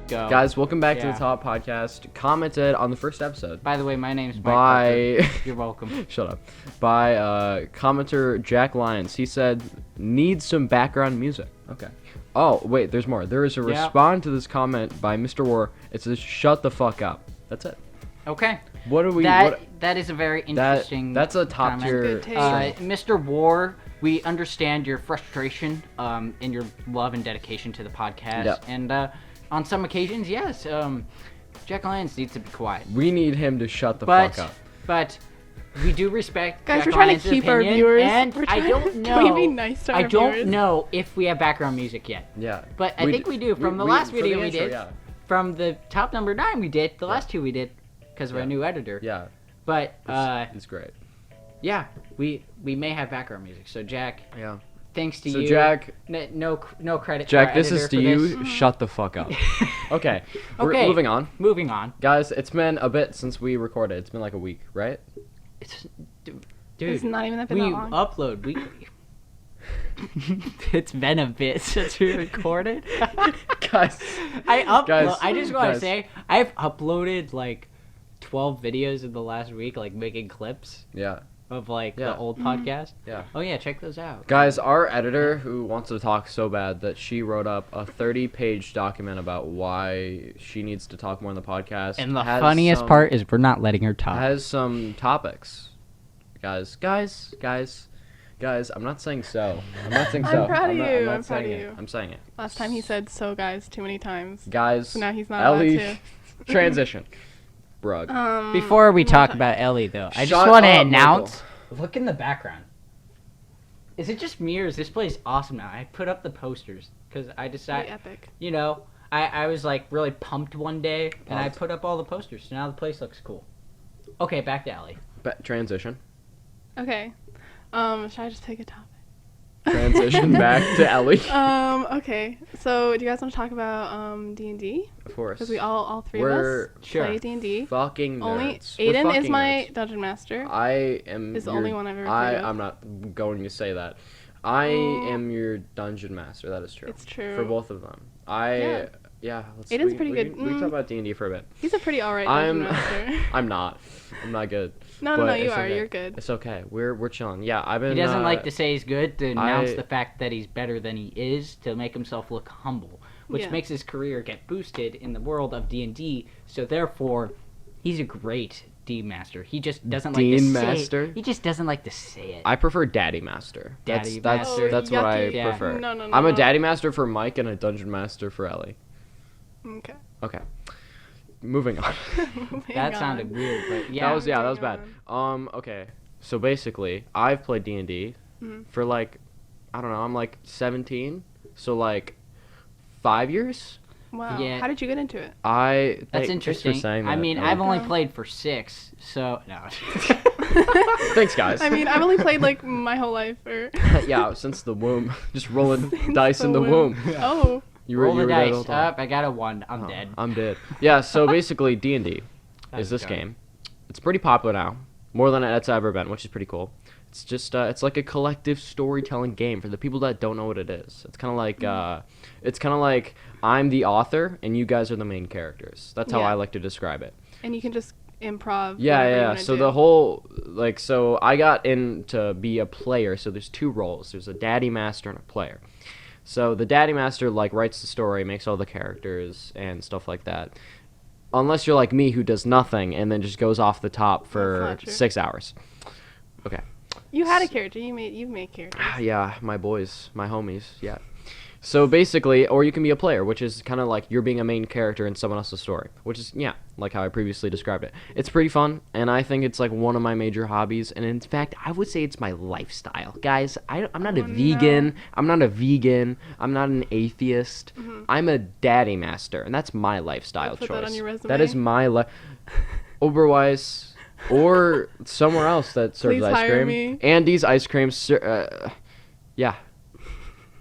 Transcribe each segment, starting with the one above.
Go. Guys, welcome back to the Top Podcast. Commented on the first episode. By the way, my name's Mike. You're welcome. Shut up. By commenter Jack Lyons. He said, "Need some background music." Okay. Oh, wait, there's more. There is a respond to this comment by Mr. War. It says, "Shut the fuck up." That's it. Okay. What are we... That is a very interesting That's a top tier... Mr. War, we understand your frustration and your love and dedication to the podcast. Yep. And on some occasions, yes, Jack Lyons needs to be quiet. We need him to shut the fuck up. But we do respect Guys, Jack we're trying Lyons' to keep opinion, our viewers. and We're I trying don't know. Can we be nice to our I don't viewers? know if we have background music yet. Yeah. But I think we do. From the last video we did, yeah. from the top number 9 we did, the last 2 we did because of our new editor. Yeah. But it's great. Yeah, we may have background music. So Jack, yeah. Thanks to you. So Jack, no credit. Jack, to our this is to you. this. Shut the fuck up. Okay. Okay. Moving on. Moving on. Guys, it's been a bit since we recorded. It's been like a week, right? Dude, it's not even that we long. upload weekly. It's been a bit since we recorded. Guys, I just want to say I've uploaded like 12 videos in the last week, like making clips. Yeah. Of like the old podcast. Yeah. Oh yeah, check those out. Guys, our editor, who wants to talk so bad that she wrote up a 30-page document about why she needs to talk more on the podcast. And the funniest part is we're not letting her talk. Has some topics. Guys, I'm not saying so. I'm proud of you. I'm proud of you. I'm saying it. Last time he said "so guys" too many times. Guys. So now he's not Ellie, allowed to. Transition. Brug. Before we talk about Ellie, though, I just want to announce. Look in the background. Is it just me or is this place awesome now? I put up the posters because I decided. Epic. You know, I was like really pumped one day and I put up all the posters. So now the place looks cool. Okay, back to Ellie. Transition. Okay. Should I just take a topic? Transition back to Ellie. Okay. So, do you guys want to talk about D&D? Of course. Because we all three of us play D&D. Fucking nerds. Only Aidan is my dungeon master. I am. Is the only one I've ever played with. I'm not going to say that. I am your dungeon master. That is true. It's true. For both of them. Yeah. Aidan's pretty good. We can talk about D&D for a bit. He's a pretty alright dungeon master. I'm not good. No, you are. Okay. You're good. It's okay. We're chilling. Yeah, I've been. He doesn't like to say he's good to announce the fact that he's better than he is to make himself look humble, which makes his career get boosted in the world of D&D. So therefore, he's a great D master. He just doesn't like to say it. He just doesn't like to say it. I prefer Daddy Master. That's what I prefer. No. I'm a Daddy Master for Mike and a Dungeon Master for Ellie. Okay. Moving on. That sounded weird, but yeah. That was bad. Okay. So basically, I've played D&D for like, I don't know, I'm like 17. So like 5 years? Wow. Yeah. How did you get into it? That's interesting. Thanks for saying that. I mean, I've only played for 6, so no. Thanks, guys. I mean, I've only played like my whole life. Yeah, since the womb. Just rolling dice in the womb. Oh. Roll the dice. Up, I got a 1. I'm dead. I'm dead. Yeah, so basically D&D is this game. It's pretty popular now, more than it's ever been, which is pretty cool. It's just it's like a collective storytelling game for the people that don't know what it is. It's kind of like I'm the author and you guys are the main characters. That's how I like to describe it. And you can just improv. Yeah. So the whole so I got in to be a player. So there's 2 roles. There's a daddy master and a player. So the Daddy Master writes the story, makes all the characters and stuff like that. Unless you're like me, who does nothing and then just goes off the top for 6 hours. Okay. You had a character. You made characters. Yeah, my boys, my homies. Yeah. So basically, or you can be a player, which is kind of like you're being a main character in someone else's story, which is, like how I previously described it. It's pretty fun, and I think it's like one of my major hobbies, and in fact, I would say it's my lifestyle. Guys, I'm not a vegan. No. I'm not a vegan. I'm not an atheist. Mm-hmm. I'm a daddy master, and that's my lifestyle choice. That on your resume. That is my Oberweis or somewhere else that serves Please ice hire cream. Me. Andy's ice cream.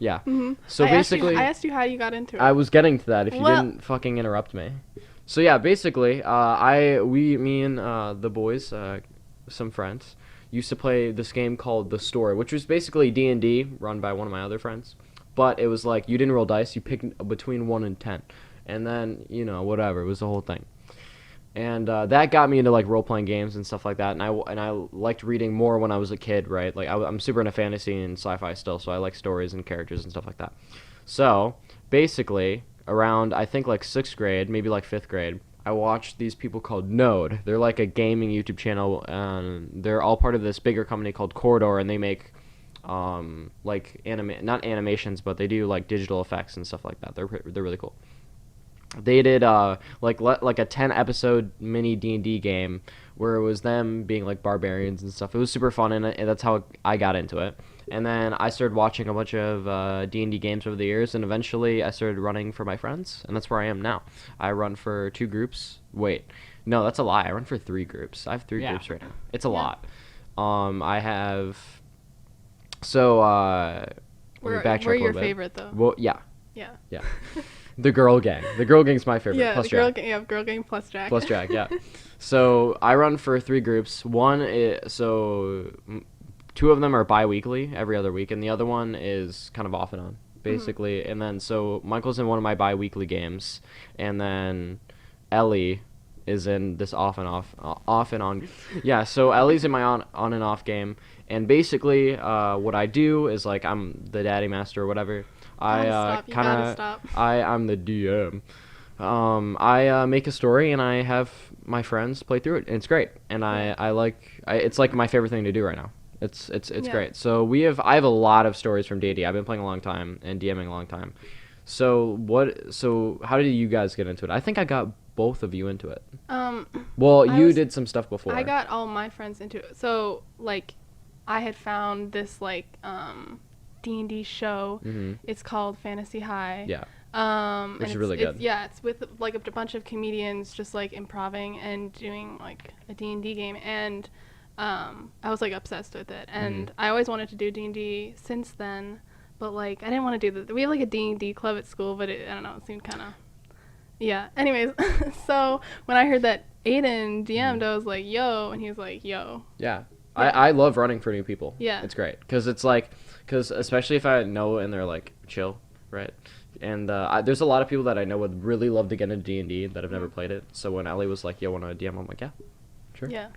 Yeah. Mm-hmm. So basically, I asked you how you got into it. I was getting to that if you didn't fucking interrupt me. So yeah, basically, me and the boys, some friends, used to play this game called The Story, which was basically D&D run by one of my other friends. But it was like you didn't roll dice; you picked between 1 and 10, and then whatever, it was the whole thing. And that got me into like role playing games and stuff like that. And I liked reading more when I was a kid, right? Like I'm super into fantasy and sci-fi still, so I like stories and characters and stuff like that. So basically, around I think like 6th grade, maybe like 5th grade, I watched these people called Node. They're like a gaming YouTube channel, and they're all part of this bigger company called Corridor, and they make like not animations, but they do like digital effects and stuff like that. They're really cool. They did like a 10 episode mini D&D game where it was them being like barbarians and stuff. It was super fun, and that's how I got into it. And then I started watching a bunch of D&D games over the years, and eventually I started running for my friends, and that's where I am now. I run for 2 groups. Wait, no, that's a lie. I run for 3 groups. I have 3 groups right now. It's a lot. I have. So let me backtrack a little bit. We're your favorite though. Well, yeah. Yeah. Yeah. The girl gang. The girl gang's my favorite. Yeah, plus girl Jack. gang. Yeah, girl gang plus Jack. Plus Jack. Yeah. So I run for 3 groups. One is 2 of them are bi-weekly, every other week, and the other one is kind of off and on, basically. Mm-hmm. And then so Michael's in one of my bi-weekly games, and then Ellie is in this off and on. Yeah. So Ellie's in my on and off game, and basically what I do is like I'm the daddy master or whatever. I'm the DM. I make a story and I have my friends play through it, and it's great. And it's like my favorite thing to do right now. It's great. So I have a lot of stories from D&D. I've been playing a long time and DMing a long time. So how did you guys get into it? I think I got both of you into it. Well, you did some stuff before. I got all my friends into it. So like I had found this like D&D show. Mm-hmm. It's called Fantasy High. Yeah. Which is really good. It's with like a bunch of comedians just like improving and doing like a D&D game, and I was like obsessed with it, and I always wanted to do D&D since then, but like I didn't want to do that. We have like a D&D club at school, but I don't know, it seemed kind of anyways. So when I heard that Aidan DM'd, I was like, yo, and he was like, yo. Yeah. I love running for new people. Yeah. It's great because especially if I know and they're like chill, right? And there's a lot of people that I know would really love to get into D&D that have never played it. So when Ellie was like, "Yo, want to DM?" I'm like, "Yeah, sure." Yeah.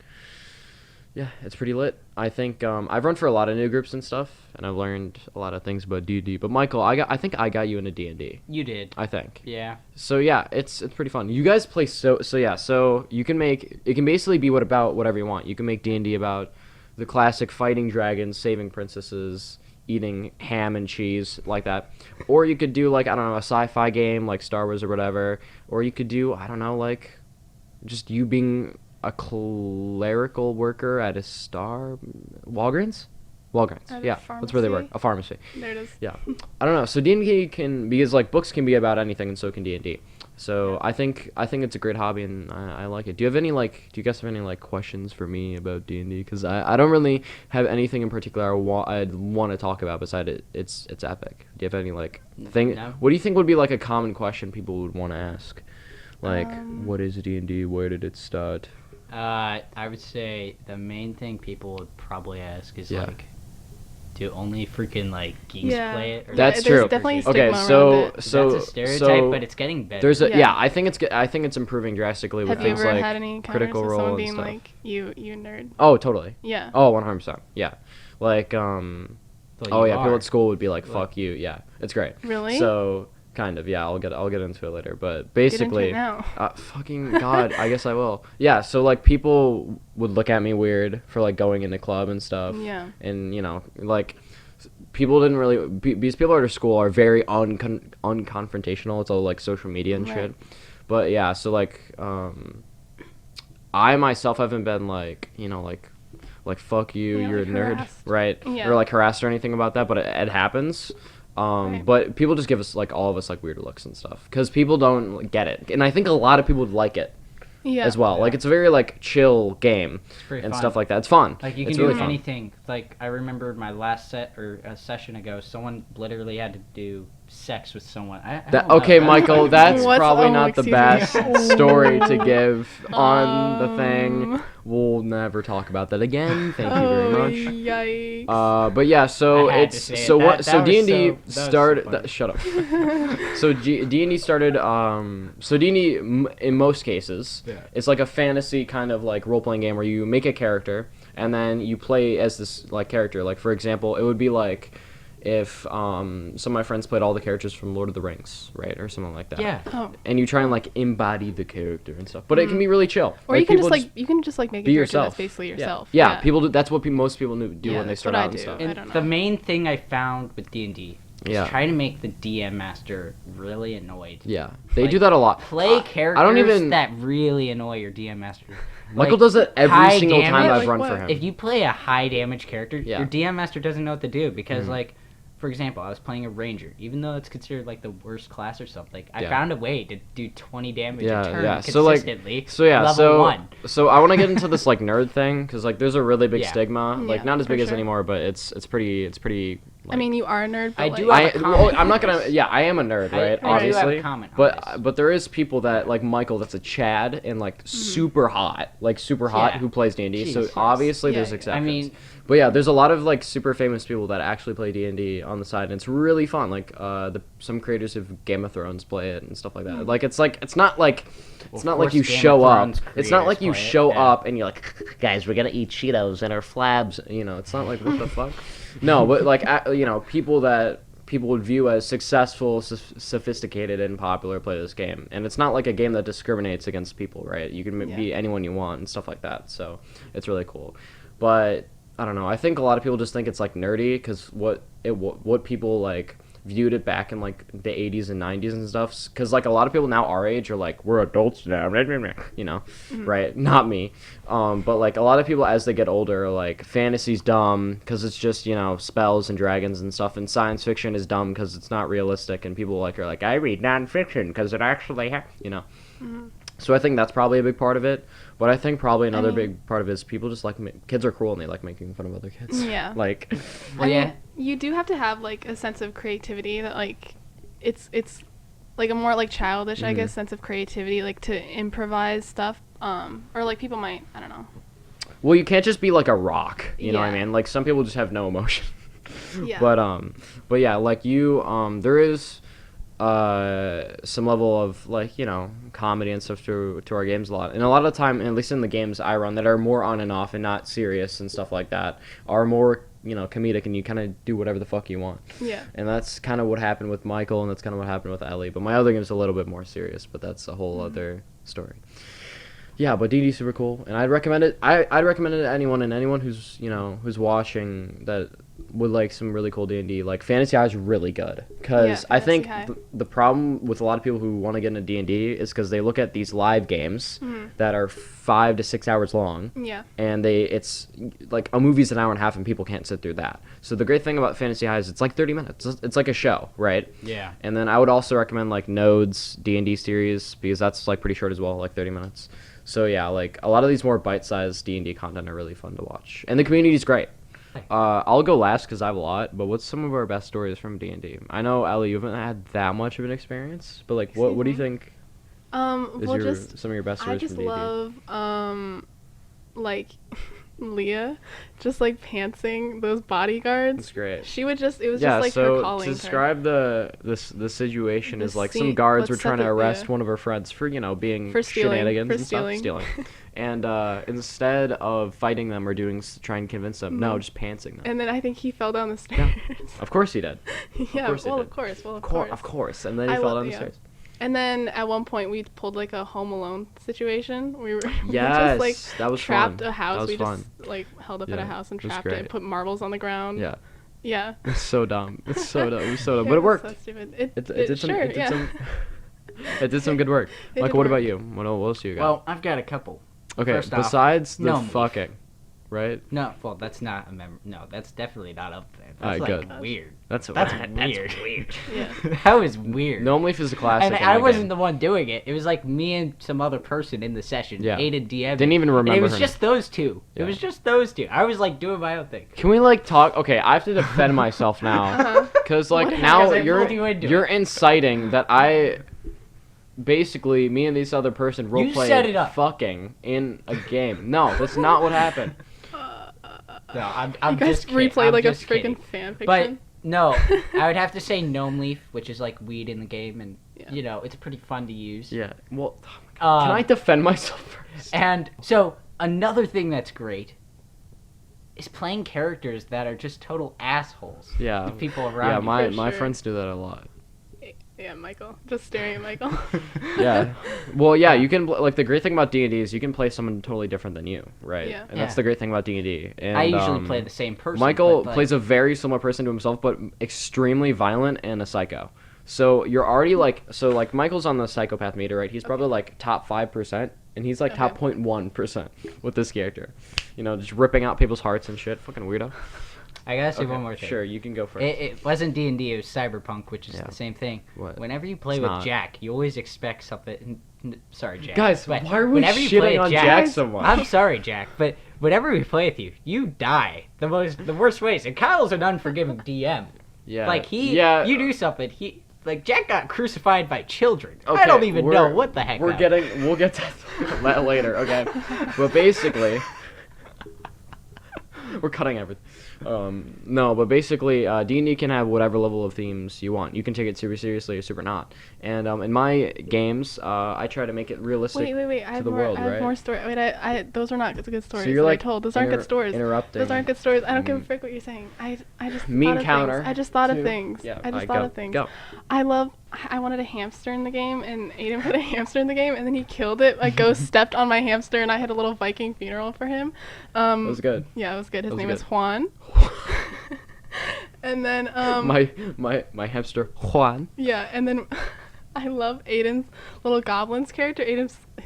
Yeah, it's pretty lit. I think I've run for a lot of new groups and stuff, and I've learned a lot of things about D&D. But Michael, I think I got you into D&D. You did. I think. Yeah. So yeah, it's pretty fun. You guys play so you can make it can basically be whatever you want. You can make D&D about the classic fighting dragons, saving princesses, eating ham and cheese like that, or you could do like I don't know, a sci-fi game like Star Wars or whatever, or you could do I don't know, like just you being a clerical worker at a Walgreens, yeah, that's where they work, a pharmacy. There it is. Yeah. I don't know, so D&D can, because like books can be about anything, and so can D&D. So yeah. I think it's a great hobby, and I like it. Do you guys have any like questions for me about D&D? Because I don't really have anything in particular I'd want to talk about besides it's epic. Do you have any like thing? No. What do you think would be like a common question people would want to ask? Like, what is D&D? Where did it start? I would say the main thing people would probably ask is like, do only freaking like geeks play it? Or that's true. Definitely okay, so that's a stereotype, but it's getting better. I think it's improving drastically with things like had any Critical Role someone being and stuff. Like you nerd? Oh, totally. Yeah. Oh, 100%. Yeah. Like people at school would be like, "Fuck you." Yeah, it's great. Really? So kind of, yeah. I'll get into it later, but basically, get into it now. Fucking God, I guess I will. Yeah. So like people would look at me weird for like going into club and stuff. Yeah. And like people didn't really because people at our school are very unconfrontational. It's all like social media and shit. But yeah, so like I myself haven't been like like fuck you, you're a nerd, harassed. right? Yeah. Or like harassed or anything about that, but it happens. But people just give us like all of us like weird looks and stuff because people don't get it, and I think a lot of people would like it as well. Like it's a very like chill game and fun. Stuff like that. It's fun. Like you can do anything. Like I remember my last session ago, someone literally had to do sex with someone. I That, don't know. okay, Michael, that's What's- probably oh, not the excuse best me. story to give on the thing. Um, We'll never talk about that again. Thank you very Oh, much. yikes. But yeah, so I had to it's say it. so what? That So was D and D so- that was so started. funny. Shut up. So D and D started. So D and D in most cases, Yeah. it's like a fantasy kind of like role playing game where you make a character and then you play as this like character. Like for example, it would be like if some of my friends played all the characters from Lord of the Rings, right, or something like that. Yeah. Oh. And you try and like embody the character and stuff, but it can be really chill. Or you can people just like make a be character yourself. that's basically Yeah. yourself. Yeah, people do. That's what most people do Yeah, when they that's start what I out and do. stuff. I And don't know. the main thing I found with D&D is Yeah. try to make the DM master really annoyed. Yeah, they Like, do that a lot. Play characters I don't even. that really annoy your DM master. Michael Like, does it every high single time damage- I've Like run what? for him. If you play a high damage character, Yeah. your DM master doesn't know what to do because Mhm. like, for example, I was playing a ranger. Even though it's considered like the worst class or something, I Yeah. found a way to do 20 damage Yeah, a turn yeah. So, like- consistently. So yeah, level 1. so I want to get into this like nerd thing because like there's a really big Yeah. stigma, like Yeah, not as for big as sure. anymore, but it's pretty. I mean, you are a nerd, but I like, do have a comment I'm not on gonna. this. Yeah, I am a nerd, right? I do have a Obviously. comment on this. But there is people that like Michael that's a Chad and like super hot, Yeah. who plays D&D. So Jesus. obviously Yeah, there's yeah. exceptions. I mean, But yeah, there's a lot of like super famous people that actually play D&D on the side, and it's really fun. Like some creators of Game of Thrones play it and stuff like that. Like it's not like Well, it's not of like you course Game of show up. Thrones It's not creators like you play it, show yeah. up and you're like, guys, we're gonna eat Cheetos and our flabs. You know, it's not like what the fuck. No, but like people that people would view as successful, sophisticated, and popular play this game, and it's not like a game that discriminates against people, right? You can Yeah. be anyone you want and stuff like that. So it's really cool, but. I don't know. I think a lot of people just think it's like nerdy because what people like viewed it back in like the 80s and 90s and stuff. Because like a lot of people now our age are like we're adults now, you know, right? Not me. But like a lot of people as they get older are like fantasy's dumb because it's just spells and dragons and stuff, and science fiction is dumb because it's not realistic. And people are like I read nonfiction because it actually So I think that's probably a big part of it, but I think probably another big part of it is people just like kids are cruel and they like making fun of other kids. Yeah. Like, well, yeah. You do have to have like a sense of creativity that like it's like a more like childish I guess sense of creativity like to improvise stuff or like people might I don't know. well, you can't just be like a rock, you know what I Yeah. mean? Like some people just have no emotion. Yeah. But yeah, like there is some level of like comedy and stuff to our games a lot, and a lot of the time, at least in the games I run that are more on and off and not serious and stuff like that, are more comedic, and you kind of do whatever the fuck you want. Yeah. And that's kind of what happened with Michael, and that's kind of what happened with Ellie. But my other game's a little bit more serious, but that's a whole other story. Yeah, but D&D's super cool, and I'd recommend it. I'd recommend it to anyone who's who's watching that would like some really cool D&D. Like Fantasy High is really good because Yeah, I think Fantasy High. the problem with a lot of people who want to get into D&D is because they look at these live games that are 5 to 6 hours long. Yeah. And it's like a movie's an hour and a half, and people can't sit through that. So the great thing about Fantasy High is it's like 30 minutes. It's like a show, right? Yeah. And then I would also recommend like Node's D&D series because that's like pretty short as well, like 30 minutes. So yeah, like a lot of these more bite-sized D&D content are really fun to watch, and the community's great. I'll go last because I have a lot. But what's some of our best stories from D&D? I know Ellie, you haven't had that much of an experience, but like, what do you think? Is Well, some of your best stories I just from D&D? love like Leah just like pantsing those bodyguards. That's great. It was just Yeah, like so her calling. to describe the situation The is like scene- some guards let's were set trying to the- arrest yeah. one of her friends for being For stealing, shenanigans for and stuff, stealing. and instead of fighting them or trying to convince them, no, just pantsing them. And then I think he fell down the stairs. Of course he did. Yeah, course he well, did. of course, well, of Of course. course, and then he I fell love- down the yeah. stairs. And then at one point we pulled like a Home Alone situation. We were Yes, just like that was trapped fun. a house. That was we fun. just like held up at Yeah, a house and it was trapped it. great. Put marbles on the ground. Yeah, Yeah. it's so dumb. It's so dumb. It was so dumb, Yeah, but it was worked. So stupid. It did some. Sure, It did yeah. some. It did some good work. It Michael, did what about work. you? What else you got? Well, I've got a couple. okay, first off, besides the gnome leaf. fucking. right? No, well, that's not a No, that's definitely not up there. That's Alright, like good. weird. That's That's weird. weird. Yeah. That was weird. Normally, if it's a classic, And in I my wasn't game. the one doing it. It was like me and some other person in the session. Yeah. Aidan DM. Didn't even remember And it was her just those two. Yeah. It was just those two. I was like doing my own thing. Can we like talk? Okay, I have to defend myself now because like What now happened? you're Because I pulled you into you're it. inciting that I basically me and this other person role set it played up. fucking in a game. No, that's not what happened. No, I'm You guys just kidding. replayed I'm like a just kidding. freaking fan But fiction. no, I would have to say Gnome Leaf, which is like weed in the game, and Yeah. you know it's pretty fun to use. Yeah. Well, can I defend myself first? And so another thing that's great is playing characters that are just total assholes. Yeah. To people around Yeah, you. my For my sure. friends do that a lot. Yeah, Michael. Just staring at Michael. Yeah. Well, yeah, you can like the great thing about D&D is you can play someone totally different than you, right? Yeah. And that's Yeah. the great thing about D&D. And I usually play the same person. Michael but, like, plays a very similar person to himself, but extremely violent and a psycho. So you're already like Michael's on the psychopath meter, right? He's probably like top 5%, and he's like top Okay. 0.1% with this character. You know, just ripping out people's hearts and shit. Fucking weirdo. I gotta say Okay, one more thing. Sure, you can go first. It wasn't D&D, it was Cyberpunk, which is Yeah. the same thing. What? Whenever you play It's with not. Jack, you always expect something. Sorry, Jack. Guys, but why are we whenever you play shitting on Jack, Jack so much? I'm sorry, Jack, but whenever we play with you, you die the worst ways. And Kyle's an unforgiving DM. Yeah. Like Yeah. you do something, Jack got crucified by children. I Okay, don't even know we're- what the heck. We'll get to that later, okay? But basically, we're cutting everything. No, but basically, D&D can have whatever level of themes you want. You can take it super seriously or super not. And in my games, I try to make it realistic. wait. I to have the more. world, I have right? more story. Wait, I those are not good stories. So you're that like I told. Those aren't good stories. interrupting. Those aren't good stories. I don't give a Mm. frick what you're saying. I just Mean thought of counter. Things. I just thought to- of things. Yeah, I just go, thought of things. Go. I wanted a hamster in the game, and Aidan put a hamster in the game, and then he killed it. A ghost stepped on my hamster, and I had a little Viking funeral for him. It was good. Yeah, it was good. His That was name good. is Juan. And then my hamster Juan. yeah, and then I love Aiden's little goblins character.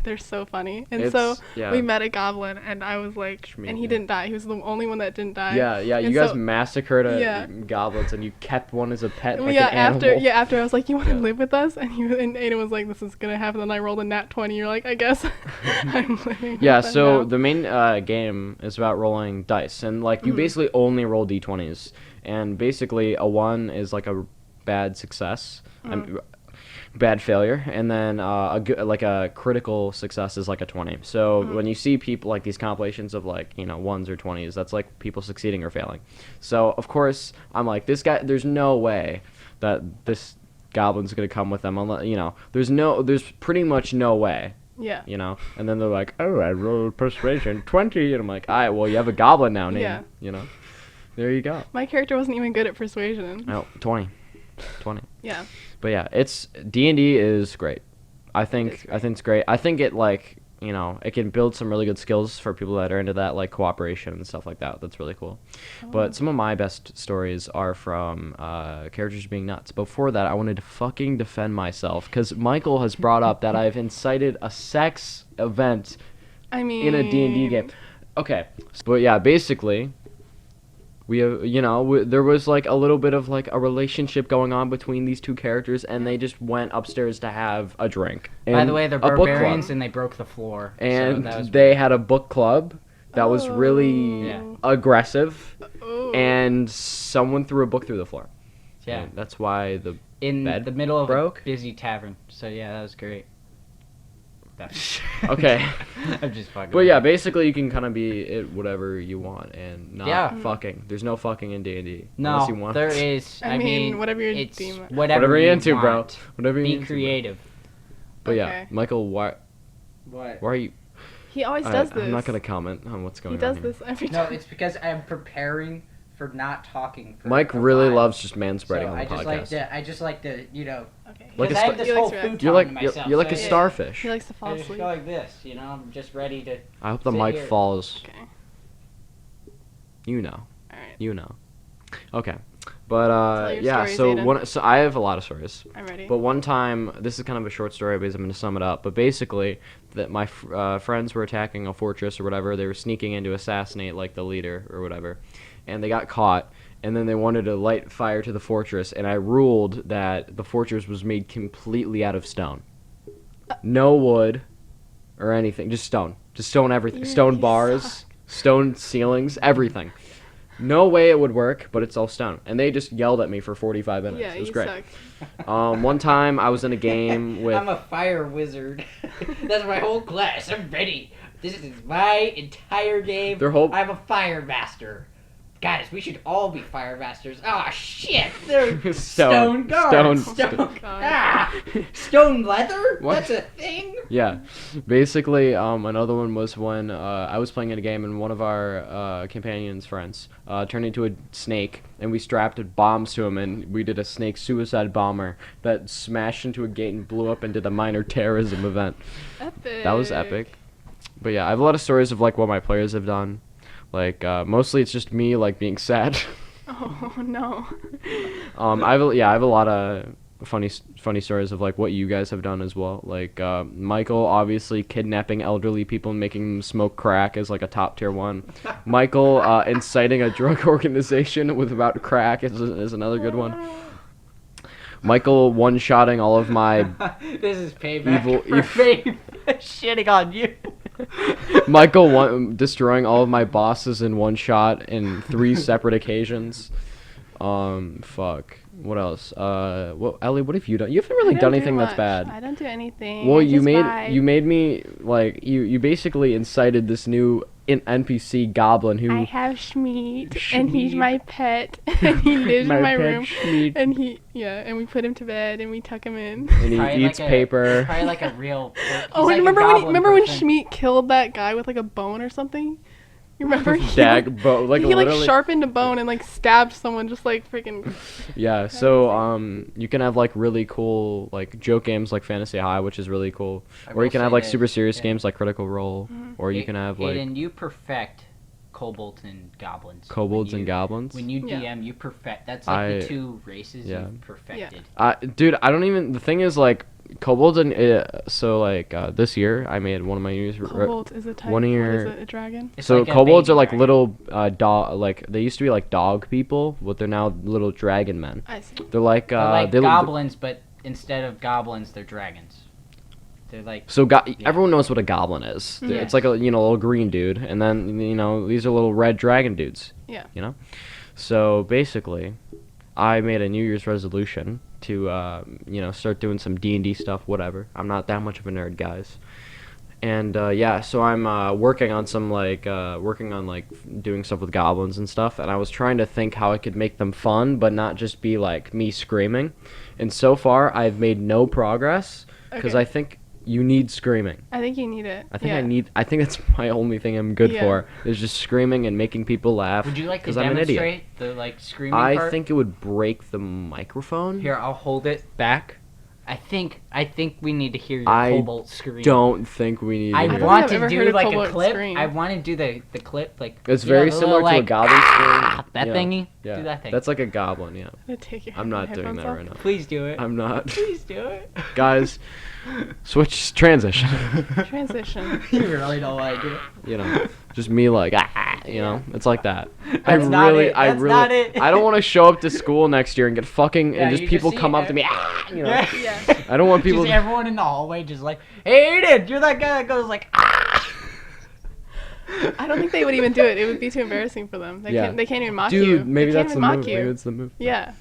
They're so funny. And so yeah. we met a goblin, and I was like, Shmi, and he yeah. didn't die. He was the only one that didn't die. Yeah, you And guys so- massacred Yeah. goblins, and you kept one as a pet, like yeah, an animal. after I was like, you want to Yeah. live with us? And Aiden was like, this is gonna happen. And I rolled a nat 20. You're like, I guess I'm living. Yeah, with them so now. the main game is about rolling dice, and like you basically only roll d20s, and basically a 1 is like a bad success, bad failure, and then a critical success is like a 20. So when you see people like these compilations of like 1s or 20s, that's like people succeeding or failing. So of course I'm like, this guy, there's no way that this goblin's gonna come with them, unless there's pretty much no way. Yeah. And then they're like, oh, I rolled persuasion 20, and I'm like, all right, well, you have a goblin now, name. Yeah. There you go. My character wasn't even good at persuasion. Oh, 20. Yeah. But yeah, it's D&D is great. I think great. it's great. I think it it can build some really good skills for people that are into that, like cooperation and stuff like that. That's really cool. But some of my best stories are from characters being nuts. Before that, I wanted to fucking defend myself because Michael has brought up that I've incited a sex event I mean. in a D&D game. Okay, but yeah, basically, we have, there was like a little bit of like a relationship going on between these two characters, and they just went upstairs to have a drink. By And the way, they're a book club. barbarians and they broke the floor. And so that was they had a book club that was Oh. really Yeah. aggressive, Oh. and someone threw a book through the floor. yeah, And that's why the in bed the middle of broke? a busy tavern. So yeah, that was great. Okay. I'm just fucking. But yeah, basically you can kind of be it whatever you want and not Yeah. fucking. There's no fucking in D&D No, unless you want. there is. I mean, whatever your it's demon- whatever you're you into, bro. want. Whatever Be you're into, bro. creative. But yeah, Okay. Michael, why What? are you? He always does this. I'm not gonna comment on what's going He on does here. this every No, time. it's because I'm preparing for not talking. For Mike a really while. loves just manspreading So on the I just podcast. like to, Okay. Like because a I have star- this He whole likes to food react. You're time like to you're, myself. you're like so a yeah. starfish. He likes to fall I just asleep. go like this, I'm just ready to. I hope the Sit mic here. falls. Okay. You know. All right. You know. Okay. But your yeah, stories, Aidan. so I have a lot of stories. I'm ready. But one time, this is kind of a short story because I'm going to sum it up. But basically, that my friends were attacking a fortress or whatever. They were sneaking in to assassinate like the leader or whatever, and they got caught. And then they wanted to light fire to the fortress, and I ruled that the fortress was made completely out of stone, no wood or anything, just stone everything, stone bars, stone ceilings, everything. No way it would work, but it's all stone. And they just yelled at me for 45 minutes. Yeah, it was you great. suck. One time I was in a game with... I'm a fire wizard. That's my whole class. I'm ready. This is my entire game. I'm a fire master. Guys, we should all be fire masters. Ah, shit! They're stone guards. Stone leather? What? That's a thing? Yeah. Basically, another one was when I was playing in a game and one of our companions' friends turned into a snake, and we strapped bombs to him, and we did a snake suicide bomber that smashed into a gate and blew up and did a minor terrorism event. Epic. That was epic. But yeah, I have a lot of stories of like what my players have done. Like, mostly it's just me, like, being sad. Oh, no. I have a lot of funny stories of, like, what you guys have done as well. Like, Michael, obviously, kidnapping elderly people and making them smoke crack is, like, a top-tier one. Michael, inciting a drug organization with about crack is another good one. Michael one-shotting all of my... This is payback for me shitting on you. Michael destroying all of my bosses in one shot in 3 separate occasions. Fuck. What else? Ellie, what have you done? You haven't really done anything that's bad. I don't do anything. Well, you made me like you basically incited this new NPC goblin who I have Schmeat, and he's my pet, and he lives in my room, Schmeat. and and we put him to bed, and we tuck him in. And he eats paper. Probably like a real. Oh, like remember when Schmeat killed that guy with like a bone or something? You remember? He sharpened a bone and like stabbed someone, just like freaking. Yeah, so you can have like really cool like joke games like Fantasy High, which is really cool, or you can have like super serious games like Critical Role, or you can have like. Aidan, you perfect kobolds and goblins. Kobolds and goblins. When you DM, you perfect. That's like the 2 races you've perfected. Dude, I don't even. The thing is like. Kobolds and this year I made one of my New Year's. Kobold is a type. What is it, a dragon? So like kobolds are like little dog. Like they used to be like dog people, but they're now little dragon men. I see. They're like goblins, but instead of goblins, they're dragons. They're like everyone knows what a goblin is. Yeah. It's like a little green dude, and then these are little red dragon dudes. Yeah. So basically, I made a New Year's resolution to start doing some D&D stuff, whatever. I'm not that much of a nerd, guys. And so I'm working on doing stuff with goblins and stuff, and I was trying to think how I could make them fun but not just be like me screaming. And so far I've made no progress because I think you need screaming. I think you need it. I think that's my only thing I'm good for is just screaming and making people laugh. Would you like to I'm demonstrate the like screaming part? I think it would break the microphone. Here, I'll hold it back. I think we need to hear your kobold scream. I don't think we need to hear I want to do like a clip. Scream. I want to do the clip like it's very similar to a goblin scream. That thingy? Yeah. Do that thing. That's like a goblin, yeah. I'm not doing that right now. Please do it. I'm not. Please do it. Guys, switch transition. Transition. You really don't like it. Just me like it's like that. That's not it. I don't want to show up to school next year and get fucking and just people come up to me. Yeah. I don't want people. Just everyone in the hallway just like, hey, Aidan, you're that guy that goes like, I don't think they would even do it. It would be too embarrassing for them. They can't even mock you. Dude, maybe that's the move. Maybe it's the move. Yeah.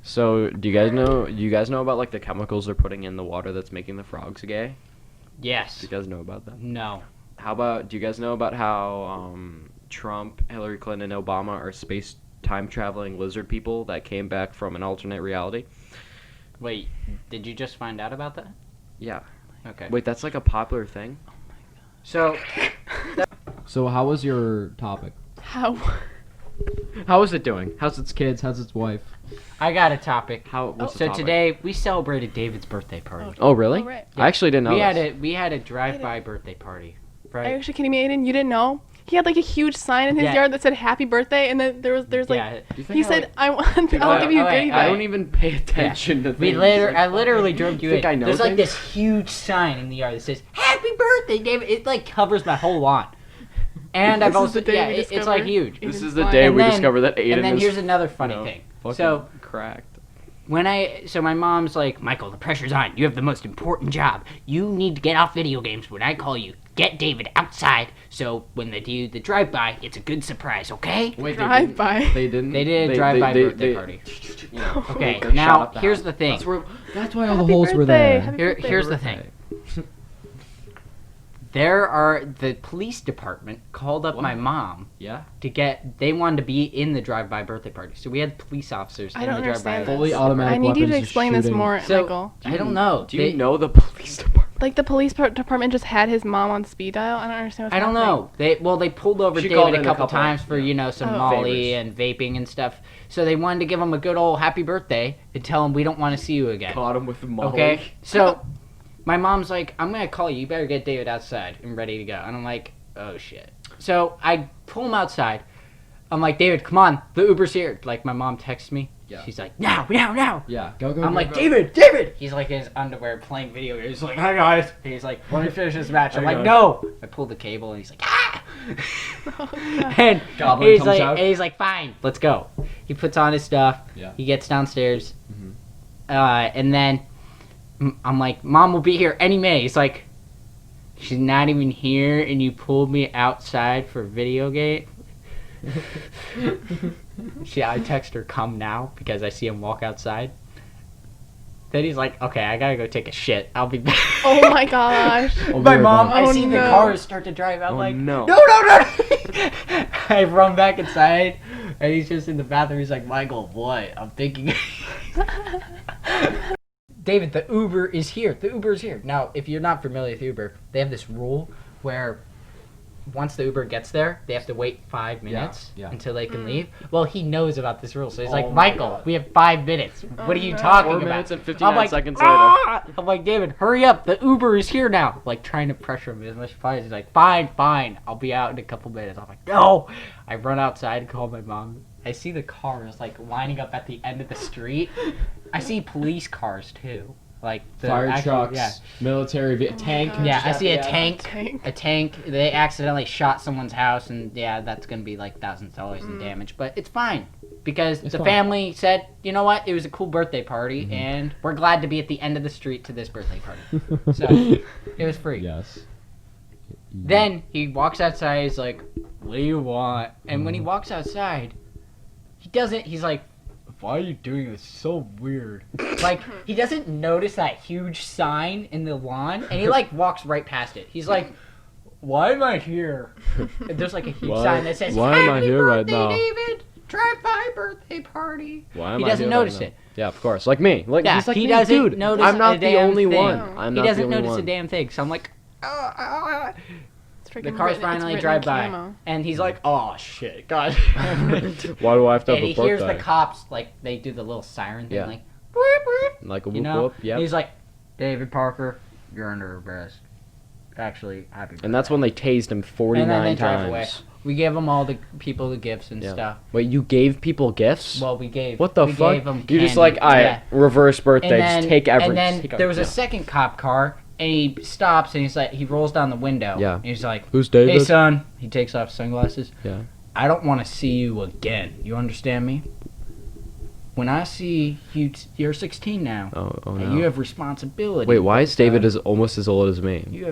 So, do you guys know about like the chemicals they're putting in the water that's making the frogs gay? Yes. Do you guys know about that? No. Do you guys know about how Trump, Hillary Clinton, and Obama are space time traveling lizard people that came back from an alternate reality? Wait, did you just find out about that? Yeah. Okay. Wait, that's like a popular thing? Oh my god. So how was your topic? How is it doing? How's its kids? How's its wife? I got a topic. What's the topic? Today we celebrated David's birthday party. Oh really? Right. I actually didn't know. We had a drive-by birthday party. Right? Are you actually kidding me, Aidan? You didn't know? He had like a huge sign in his yard that said "Happy Birthday," and then there's like he said, "I'll give you a goodie bag." I don't even pay attention to things. I literally drove you in. I know There's like things? this huge sign in the yard that says "Happy Birthday, David." It like covers my whole lawn. And I've also it's like huge. This is the day we discover that Aidan is. And then is, here's another funny thing. So cracked. So my mom's like, Michael, the pressure's on. You have the most important job. You need to get off video games when I call you. Get David outside, so when they do the drive-by, it's a good surprise, okay? Wait, drive-by? They didn't. They did a drive-by birthday party. You know, okay, now here's the thing. That's why all the holes were there. Here's the thing. The police department called up my mom. Yeah. They wanted to be in the drive-by birthday party. So we had police officers in the drive-by. Fully automatic. I need you to explain this more, Michael. I don't know. Do you know the police department? Like the police department just had his mom on speed dial. I don't understand what's happening. I don't know. They pulled over David a couple times for some Molly and vaping and stuff. So they wanted to give him a good old happy birthday and tell him we don't want to see you again. Caught him with the Molly. Okay. So my mom's like, I'm gonna call you. You better get David outside and ready to go. And I'm like, oh shit. So I pull him outside. I'm like, David, come on, the Uber's here. Like my mom texts me. Yeah. She's like, now. Yeah, go. I'm like, David. He's like in his underwear playing video games. He's like, hi guys. And he's like, let me finish this match. I'm like, no. I pull the cable and he's like, ah. And he's like, fine, let's go. He puts on his stuff. Yeah. He gets downstairs. Mm-hmm. And then I'm like, Mom will be here any minute. He's like, she's not even here, and you pulled me outside for a video game. I text her, come now, because I see him walk outside. Then he's like, okay, I gotta go take a shit. I'll be back. Oh my gosh. My mom, I see the cars start to drive out no. I run back inside, and he's just in the bathroom. He's like, Michael, what? I'm thinking. David, the Uber is here. The Uber is here. Now, if you're not familiar with Uber, they have this rule where once the Uber gets there, they have to wait 5 minutes until they can leave. Well, he knows about this rule, so he's like, Michael, we have 5 minutes. What are you talking about? 4 minutes and 59 seconds later. I'm like, David, hurry up. The Uber is here now. Like, trying to pressure him as much as possible. He's like, fine. I'll be out in a couple minutes. I'm like, no. I run outside and call my mom. I see the cars, like, lining up at the end of the street. I see police cars, too. Like the fire trucks, military tank. Yeah, I see a tank. They accidentally shot someone's house, and that's gonna be like $thousands in damage. But it's fine because the family said, you know what, it was a cool birthday party, and we're glad to be at the end of the street to this birthday party. So it was free. Yes. Then he walks outside. He's like, "What do you want?" And when he walks outside, he doesn't. He's like, why are you doing this? So weird. Like, he doesn't notice that huge sign in the lawn, and he, like, walks right past it. He's like, why am I here? And there's, like, a huge sign that says, why am I here right now? David! Drive-by birthday party. Why am he doesn't notice right it. Yeah, of course. Like me. Like, he's like he me, doesn't dude. Notice I'm not the only one. He doesn't notice a damn thing. So I'm like, the cars finally drive by, and he's like, "Oh shit, God!" Why do I have to have a birthday? And he hears the cops, like they do the little siren thing, like whoop whoop, like a whoop whoop. Yeah. He's like, "David Parker, you're under arrest." Actually, happy birthday. And that's when they tased him 49 times. We gave them all the people the gifts and stuff. Wait, you gave people gifts? Well, we gave. What the fuck? Gave them you just like, reverse birthday, just take everything. And then there was a second cop car. And he stops and he's like, he rolls down the window. Yeah. And he's like, who's David? Hey, son. He takes off sunglasses. Yeah. I don't want to see you again. You understand me? When I see you, you're 16 now. Oh no. You have responsibility. Wait, why is David almost as old as me? You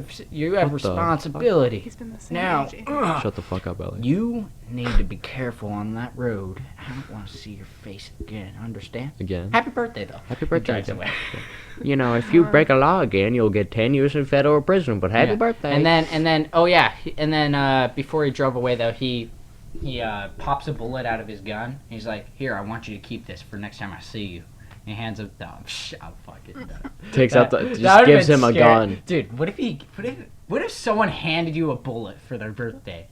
have responsibility. He's been the same now, age. Shut the fuck up, Ellie. You need to be careful on that road. I don't want to see your face again. Understand? Again. Happy birthday, though. Happy birthday. You know, if you break a law again, you'll get 10 years in federal prison. But happy birthday. And then, before he drove away, though, he pops a bullet out of his gun. He's like, "Here, I want you to keep this for next time I see you." And he hands him. I'm fucking done. Takes out just gives him a gun. Dude, what if someone handed you a bullet for their birthday?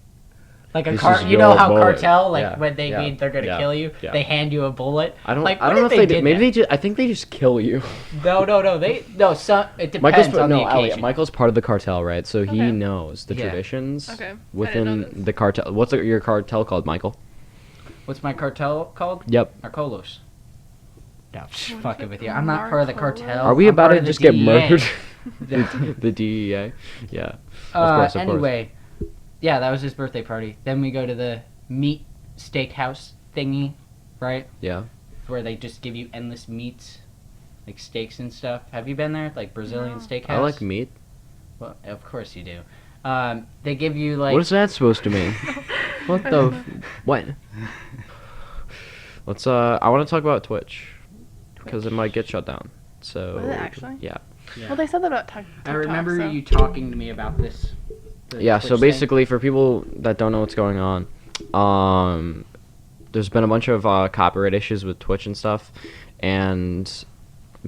Like a This car, is you know your how bullet. cartel, like Yeah, when they yeah, mean they're gonna yeah, kill you, yeah. they hand you a bullet. I don't. Like, I what don't know if if they did did. Maybe that? they just. I think they just kill you. No. Some it depends Michael's on the Elliot, occasion. Michael's part of the cartel, right? So he Okay. knows the Yeah. traditions Okay. I didn't know within this. the cartel. What's your cartel called, Michael? What's my cartel called? Yep. Narcolos. No, What fucking is with it? you. I'm not part of the Narcolos? cartel. Are we I'm about part to of the just get DEA. murdered? the DEA. Yeah. Of course. Anyway, yeah, that was his birthday party. Then we go to the meat steakhouse thingy, right? Yeah. Where they just give you endless meats, like steaks and stuff. Have you been there? Like Brazilian No. steakhouse? I like meat. Well, of course you do. They give you like. What is that supposed to mean? What I the? don't What? Let's. I want to talk about Twitch because it might get shut down. So. Was it actually? Yeah. Yeah. Well, they said that about TikTok. I remember so. you talking to me about this. the Yeah. Twitch So thing. basically, for people that don't know what's going on, there's been a bunch of copyright issues with Twitch and stuff, and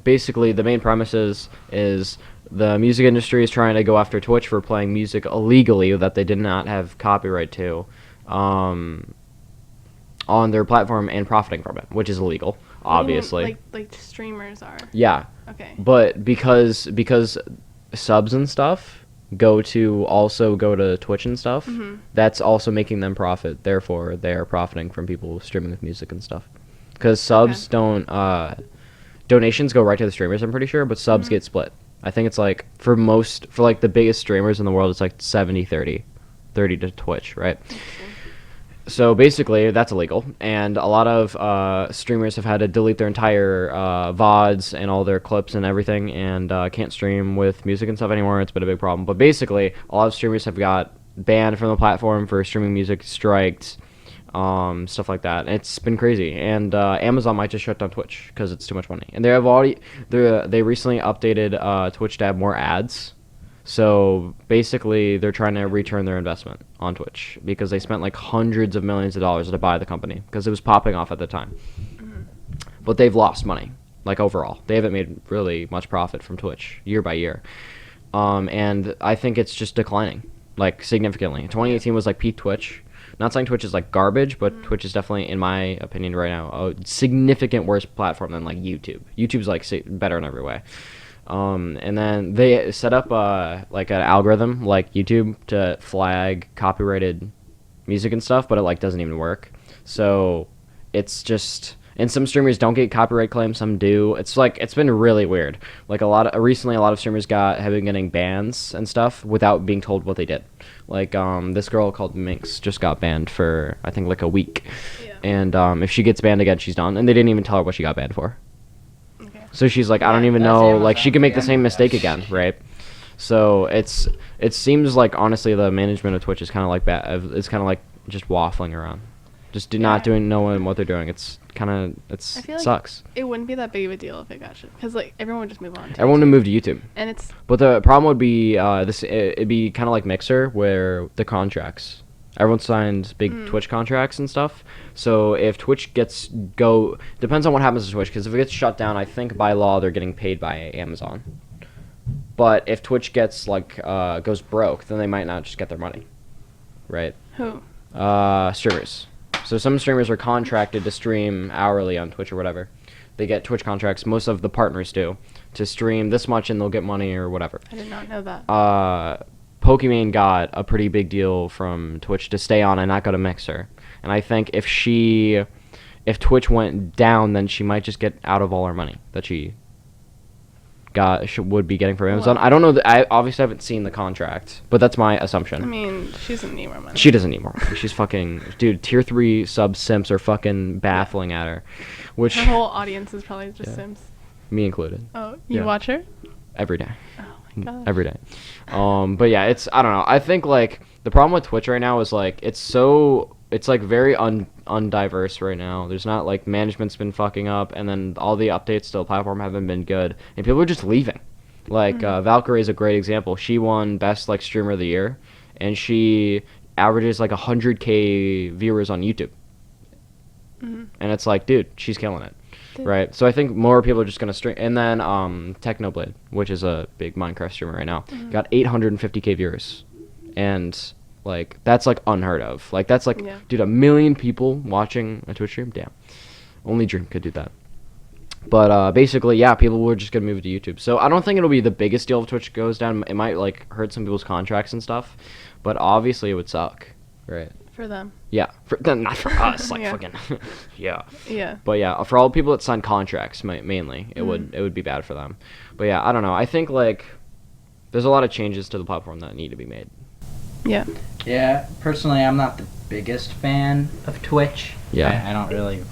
basically the main premise is the music industry is trying to go after Twitch for playing music illegally that they did not have copyright to on their platform and profiting from it, which is illegal, What do you mean, obviously. like streamers are. Yeah, Okay. but because subs and stuff go to Twitch and stuff, Mhm. that's also making them profit. Therefore, they are profiting from people streaming with music and stuff. Because subs don't, donations go right to the streamers, I'm pretty sure, but subs Mhm. get split. I think it's like, for like the biggest streamers in the world, it's like 70-30. 30 to Twitch, right? So basically, that's illegal, and a lot of streamers have had to delete their entire VODs and all their clips and everything, and can't stream with music and stuff anymore. It's been a big problem. But basically, a lot of streamers have got banned from the platform for streaming music, striked, stuff like that. It's been crazy, and Amazon might just shut down Twitch because it's too much money. And they recently updated Twitch to have more ads. So basically, they're trying to return their investment on Twitch because they spent like hundreds of millions of dollars to buy the company because it was popping off at the time. But they've lost money, like overall. They haven't made really much profit from Twitch year by year. And I think it's just declining, like significantly. 2018 was like peak Twitch. Not saying Twitch is like garbage, but Twitch is definitely, in my opinion right now, a significant worse platform than like YouTube. YouTube's like better in every way. And then they set up like an algorithm like YouTube to flag copyrighted music and stuff, but it like doesn't even work. So it's just, and some streamers don't get copyright claims, some do. It's like, it's been really weird. Like recently a lot of streamers have been getting bans and stuff without being told what they did. Like this girl called Minx just got banned for I think like a week. Yeah. And if she gets banned again, she's done. And they didn't even tell her what she got banned for. Okay. So she's like, I don't Yeah, even that's know. Like, Amazon she could make the for same you. mistake again, right? So it seems like honestly the management of Twitch is kind of like it's kind of like just waffling around, just not knowing what they're doing. It's kind of I feel like sucks. it wouldn't be that big of a deal if it got shit, because like everyone would just move on. To Everyone would YouTube. move to YouTube, And it's but the problem would be it'd be kind of like Mixer where the contracts. Everyone signed big Twitch contracts and stuff. So if Twitch depends on what happens to Twitch, because if it gets shut down, I think by law they're getting paid by Amazon. But if Twitch gets goes broke, then they might not just get their money, right? who? Streamers. So some streamers are contracted to stream hourly on Twitch or whatever. They get Twitch contracts. Most of the partners do to stream this much, and they'll get money or whatever. I did not know that. Pokimane got a pretty big deal from Twitch to stay on and not go to Mixer. And I think if Twitch went down, then she might just get out of all her money that she would be getting from Amazon. Well, I don't know. I obviously haven't seen the contract, but that's my assumption. I mean, she doesn't need more money. She doesn't need more money. She's fucking... Dude, tier 3 sub simps are fucking baffling at her. Which... Her whole audience is probably just Yeah. Sims. Me included. Oh, you Yeah. watch her? Every day. Oh my gosh. Every day. But yeah, I don't know. I think like the problem with Twitch right now is like it's like very undiverse right now. There's not like management's been fucking up, and then all the updates to the platform haven't been good, and people are just leaving. Like Valkyrie is a great example. She won best like streamer of the year, and she averages like 100K viewers on YouTube. And it's like, dude, she's killing it. Right, so I think more people are just gonna stream, and then Technoblade, which is a big Minecraft streamer right now, got 850K viewers, and Like that's like unheard of. Like that's like, Yeah. dude, 1 million people watching a Twitch stream. Damn, only Dream could do that. But basically, yeah, people were just gonna move to YouTube. So I don't think it'll be the biggest deal if Twitch goes down. It might like hurt some people's contracts and stuff, but obviously it would suck, right? For them. Yeah, not for us, like Yeah. fucking, yeah. Yeah. But yeah, for all the people that sign contracts, mainly, it would be bad for them. But yeah, I don't know. I think like there's a lot of changes to the platform that need to be made. Yeah. Yeah, personally, I'm not the biggest fan of Twitch. Yeah. I don't really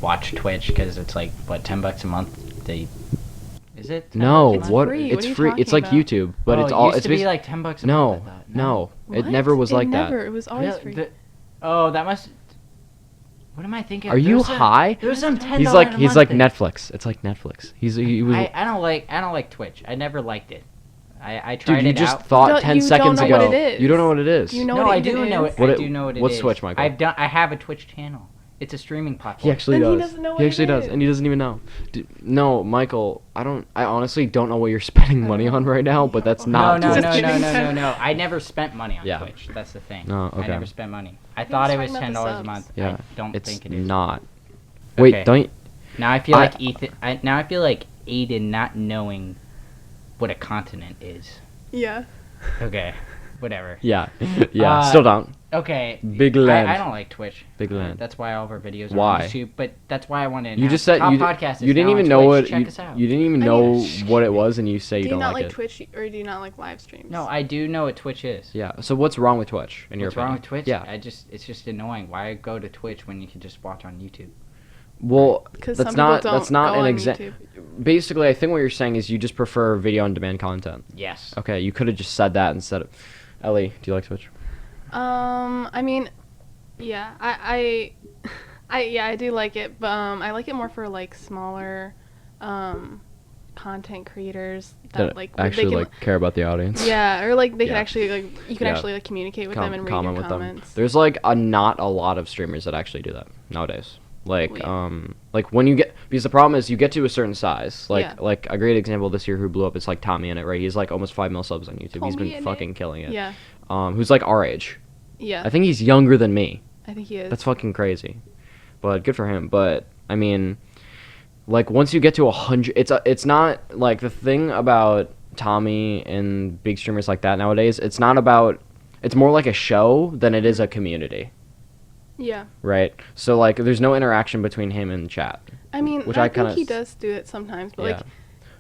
watch Twitch because it's like, what, $10 a month? Is it? $10 No, a month? what? free. It's What are you free. It's like talking about? YouTube, but Oh, it's all. It used It's to be basi- like $10 a month. no, I thought. no, it What? never was It like never. that. It was always Really? free. Oh, that must. What am I thinking? Are you high? There's some $10 He's a like month thing. Netflix. It's like Netflix. He was. I don't like Twitch. I never liked it. I tried Dude, you it just out. thought Don't- 10 you don't seconds know ago. what it is. You don't know what it is. You know No, what I it do is? know it. What I it- do know what it is. what's Twitch, Michael? I have a Twitch channel. It's a streaming platform. He actually Then he does. doesn't know He what actually it does, is. and he doesn't even know. No, Michael, I honestly don't know what you're spending money on right now, but that's No, not. no, Twitch. no, Just no, kidding. no, no. I never spent money on Yeah. Twitch. That's the thing. No, I okay. never spent money. I thought it was talking about the $10 a subs. month. Yeah, I don't it's think it is. not. Wait, Okay. don't. Now I feel I- like Ethan. Now I feel like Aiden not knowing what a continent is. Yeah. Okay, whatever. Yeah, yeah. Uh, Still don't. Okay. Big land. I don't like Twitch. Big land. That's why all of our videos are Why? on YouTube. But that's why I wanted to You just said Top you, Podcast is you didn't now even on know Twitch. what Check you, us out. you didn't even I know mean, what it was, and you say Do you you don't not like like it. Twitch or do you not like live streams? No, I do know what Twitch is. Yeah. So what's wrong with Twitch in your What's wrong opinion? with Twitch? Yeah. It's just annoying. Why go to Twitch when you can just watch on YouTube? Well, 'Cause that's some not people that's don't not go an on example. YouTube. Basically, I think what you're saying is you just prefer video on demand content. Yes. Okay, you could have just said that instead of. Ellie, do you like Twitch? I mean, yeah, I do like it, but I like it more for like smaller, content creators that like they actually can, like care about the audience. yeah, or like they can Yeah. actually like you can Yeah. actually like communicate with them and read comment your with them. comments. There's like not a lot of streamers that actually do that nowadays. Like Wait. like when you get, because the problem is you get to a certain size. Like Yeah. like a great example this year who blew up is like Tommy in it, right? He's like almost 5 mil subs on YouTube. He's Tommy been in fucking it. killing it. Yeah, Who's like our age. yeah, I think he's younger than me. I think he is. That's fucking crazy. But good for him. But I mean, like once you get to 100, it's not like the thing about Tommy and big streamers like that nowadays. It's not about. It's more like a show than it is a community, Yeah, right? So like, there's no interaction between him and chat. I mean, Which I I think kinda he s- does do it sometimes, but Yeah. like,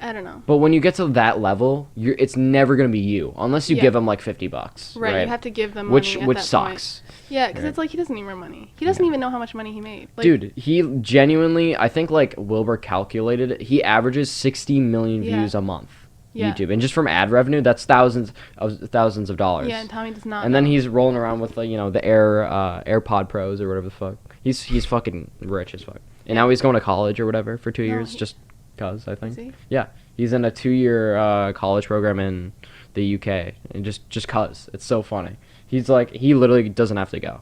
I don't know. But when you get to that level, it's never gonna be you unless you Yeah. give him like $50, Right, right? you have to give them money which at which that sucks. Point. Yeah, because Right. it's like he doesn't even earn money. He doesn't Yeah. even know how much money he made. Like, Dude, he genuinely, I think like Wilbur calculated it. He averages 60 million Yeah. views a month. Yeah. YouTube, and just from ad revenue, that's thousands of dollars. yeah, and Tommy does not. And then know. he's rolling around with the the AirPod Pros or whatever the fuck. He's fucking rich as fuck. And now he's going to college or whatever for 2 No, years, he- just cause I think. Is he? Yeah, he's in a 2-year college program in the UK, and just cause it's so funny. He's like he literally doesn't have to go,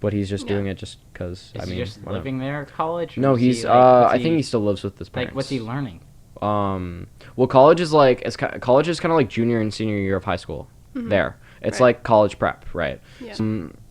but he's just Yeah. doing it just cause. Is I mean, he just why not? living there at college? or No, is he, he's like, what's I think he still lives with his parents. like what's he learning? Well, college is like college is kind of like junior and senior year of high school. Mhm. There, it's Right. like college prep, right? Yeah.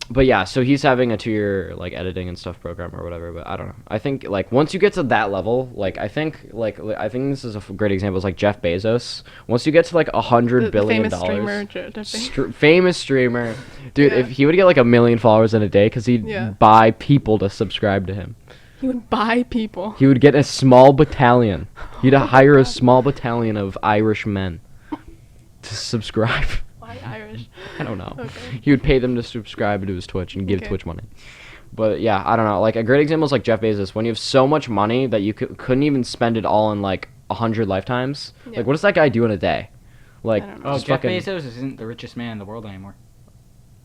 But yeah, so he's having a 2-year like editing and stuff program or whatever. But I don't know. I think like once you get to that level, like I think this is a great example. It's like Jeff Bezos. Once you get to like $100 the billion famous streamer, famous streamer, dude. Yeah. If he would get like 1 million followers in a day, because he'd Yeah. buy people to subscribe to him. he would buy people. He would get a small battalion. He'd Oh hire a God. small battalion of Irish men to subscribe. Why Irish? I don't know. Okay. He would pay them to subscribe to his Twitch and give Okay. Twitch money. But yeah, I don't know. Like a great example is like Jeff Bezos. When you have so much money that you couldn't even spend it all in like 100 lifetimes. Yeah. Like what does that guy do in a day? Like I don't know. Oh, just Jeff fucking. Bezos isn't the richest man in the world anymore.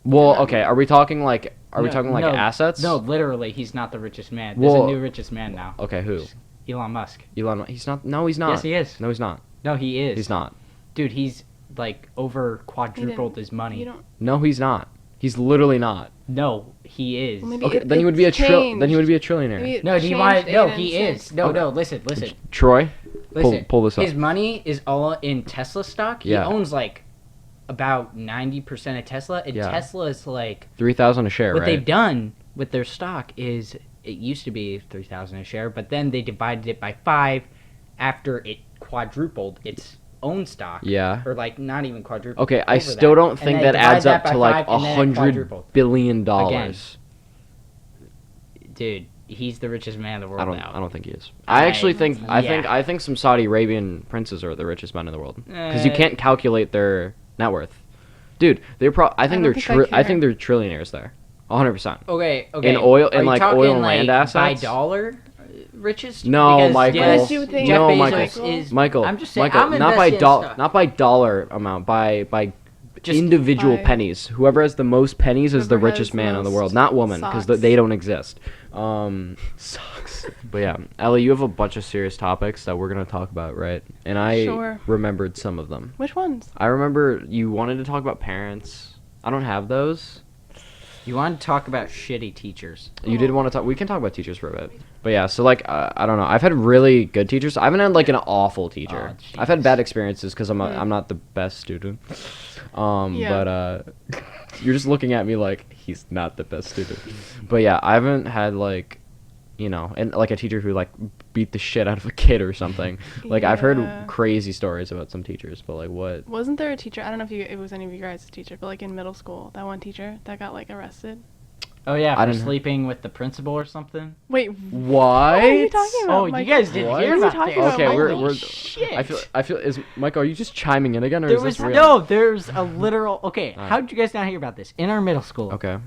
Well, Yeah. okay. Are we talking like No, assets? No, literally, he's not the richest man. There's Well- a new richest man now. Okay, who? Elon Musk. Elon. He's not. No, he's not. Yes, he is. No, he's not. No, he is. He's not. Dude, he's like over quadrupled didn't- his money. You don't. No, he's not. He's literally not. No, he is. Well, maybe Okay, it- then he would be a it's then he would changed. be a trillionaire. Maybe it No, do you changed want? No, Aiden's he sense. is. No, Okay. no. Listen. Troy, Listen. pull this up. His money is all in Tesla stock. He Yeah. owns like about 90% of Tesla, and Yeah. Tesla is like 3,000 a share, what right? they've done with their stock is it used to be 3,000 a share, but then they divided it by 5 after it quadrupled its own stock. Yeah. Or like not even quadrupled. Okay, I over still that. don't And think they that divide adds up by to like five, and then it $100 quadrupled. billion. Dude, he's the richest man in the world now. I don't think he is. I actually think yeah. I think some Saudi Arabian princes are the richest men in the world because you Uh, can't calculate their net worth. Dude, they're I think don't they're think I I think care. they're trillionaires there. 100%. Okay. In oil- Are in, you like, talking, oil and like, land assets? by dollar richest? No, Because, Michael. yes, You think- Jeff No, Bezos Michael. is. Michael, I'm just saying. Michael, I'm not by investing in stock. not by dollar amount, by Just individual by- pennies. Whoever has the most pennies is the Whoever richest has man in the most world, not woman, because socks. they don't exist. Sucks. But yeah, Ellie, you have a bunch of serious topics that we're gonna talk about, right? And I Sure. remembered some of them. Which ones? I remember you wanted to talk about parents. I don't have those. You want to talk about shitty teachers? You did want to talk. We can talk about teachers for a bit. But yeah, so like I don't know. I've had really good teachers. I haven't had like an awful teacher. Oh, I've had jeez. bad experiences because I'm not the best student. Yeah. But you're just looking at me like he's not the best student. But yeah, I haven't had like, and like a teacher who like beat the shit out of a kid or something. Like I've heard Yeah. crazy stories about some teachers, but like what? Wasn't there a teacher? I don't know if it was any of you guys' teacher, but like in middle school, that one teacher that got like arrested. Oh yeah, I for didn't- sleeping with the principal or something. Wait, What? what are you talking about? Oh, you Mike? guys didn't What? hear What are you about talking this. about? Okay, Holy we're. shit. I feel. Is Michael? Are you just chiming in again, or There is was this real? no. There's a literal. Okay, Alright. how did you guys not hear about this? In our middle school, Okay.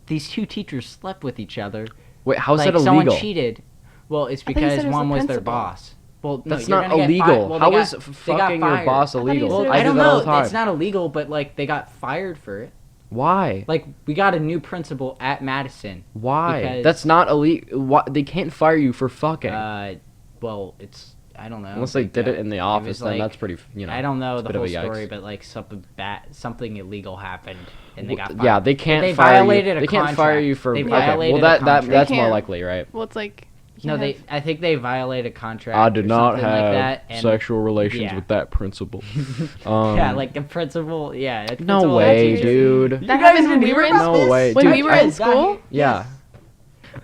these two teachers slept with each other. Wait, how's like that illegal? someone cheated. Well, it's thought you because said it was one the was their principal. boss. Well, no, That's you're not gonna get illegal. Well, How they is got fucking your fired. boss thought you illegal? said- Well, I I do don't that all know. the time. It's not illegal, but like they got fired for it. Why? Like we got a new principal at Madison. Why? because- That's not illegal. Why? They can't fire you for fucking. Well, it's I don't know. Unless they like, did it in the it office, was then like- that's pretty. I don't know it's a the bit of whole a yikes. story, but like something illegal happened and they got fired. Yeah, they can't They fire you. violated a They can't fire contract. you for. They Okay, violated well a that contract. that's They more can't. likely, right? Well, it's like. you No, have- I think they violated a contract. I did or not something have like that, and sexual relations yeah. with that principal. yeah, like the principal. Yeah, the No principal way, had dude. That You guys happened when didn't we hear were in about No school. way, When dude. we were in school. Yeah.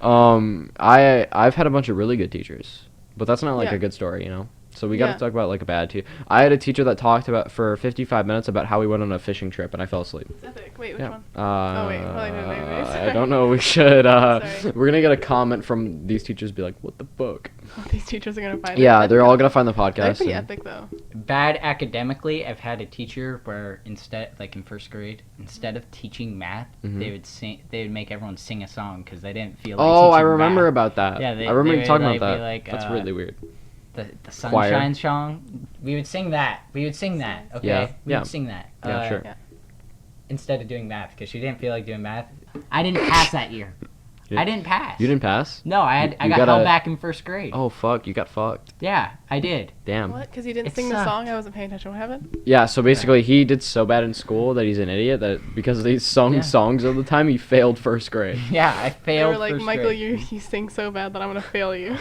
I've had a bunch of really good teachers, but that's not like Yeah. a good story, So we got to Yeah. talk about like a bad teacher. I had a teacher that talked about for 55 minutes about how we went on a fishing trip, and I fell asleep. It's epic. Wait, which Yeah. one? Wait, wait, I don't know. We should. Sorry. We're gonna get a comment from these teachers. Be like, what the fuck? These teachers are gonna find. Yeah, it. they're all gonna find the They're podcast. pretty and- epic though. Bad academically. I've had a teacher where instead, like in first grade, instead of teaching math, Mhm. they would make everyone sing a song because they didn't feel like Oh, I teaching remember math. about that. Yeah, I they remember you would, talking like, about be that. like, That's really weird. The Choir. Sunshine song. We would sing that. We would sing that. Okay. Yeah, We yeah. would sing that. Yeah, sure. Yeah. Instead of doing math, because she didn't feel like doing math. I didn't pass that year. You- I didn't pass. You didn't pass? No, I You got gotta- held back in first grade. Oh fuck, you got fucked. Yeah, I did. Damn. What? Because you didn't It sing the sucked. song? I wasn't paying attention. What happened? Yeah, so basically he did so bad in school that he's an idiot that because they sung Yeah. songs all the time he failed first grade. Yeah, I They failed were like, first Michael, grade. you sing so bad that I'm gonna fail you.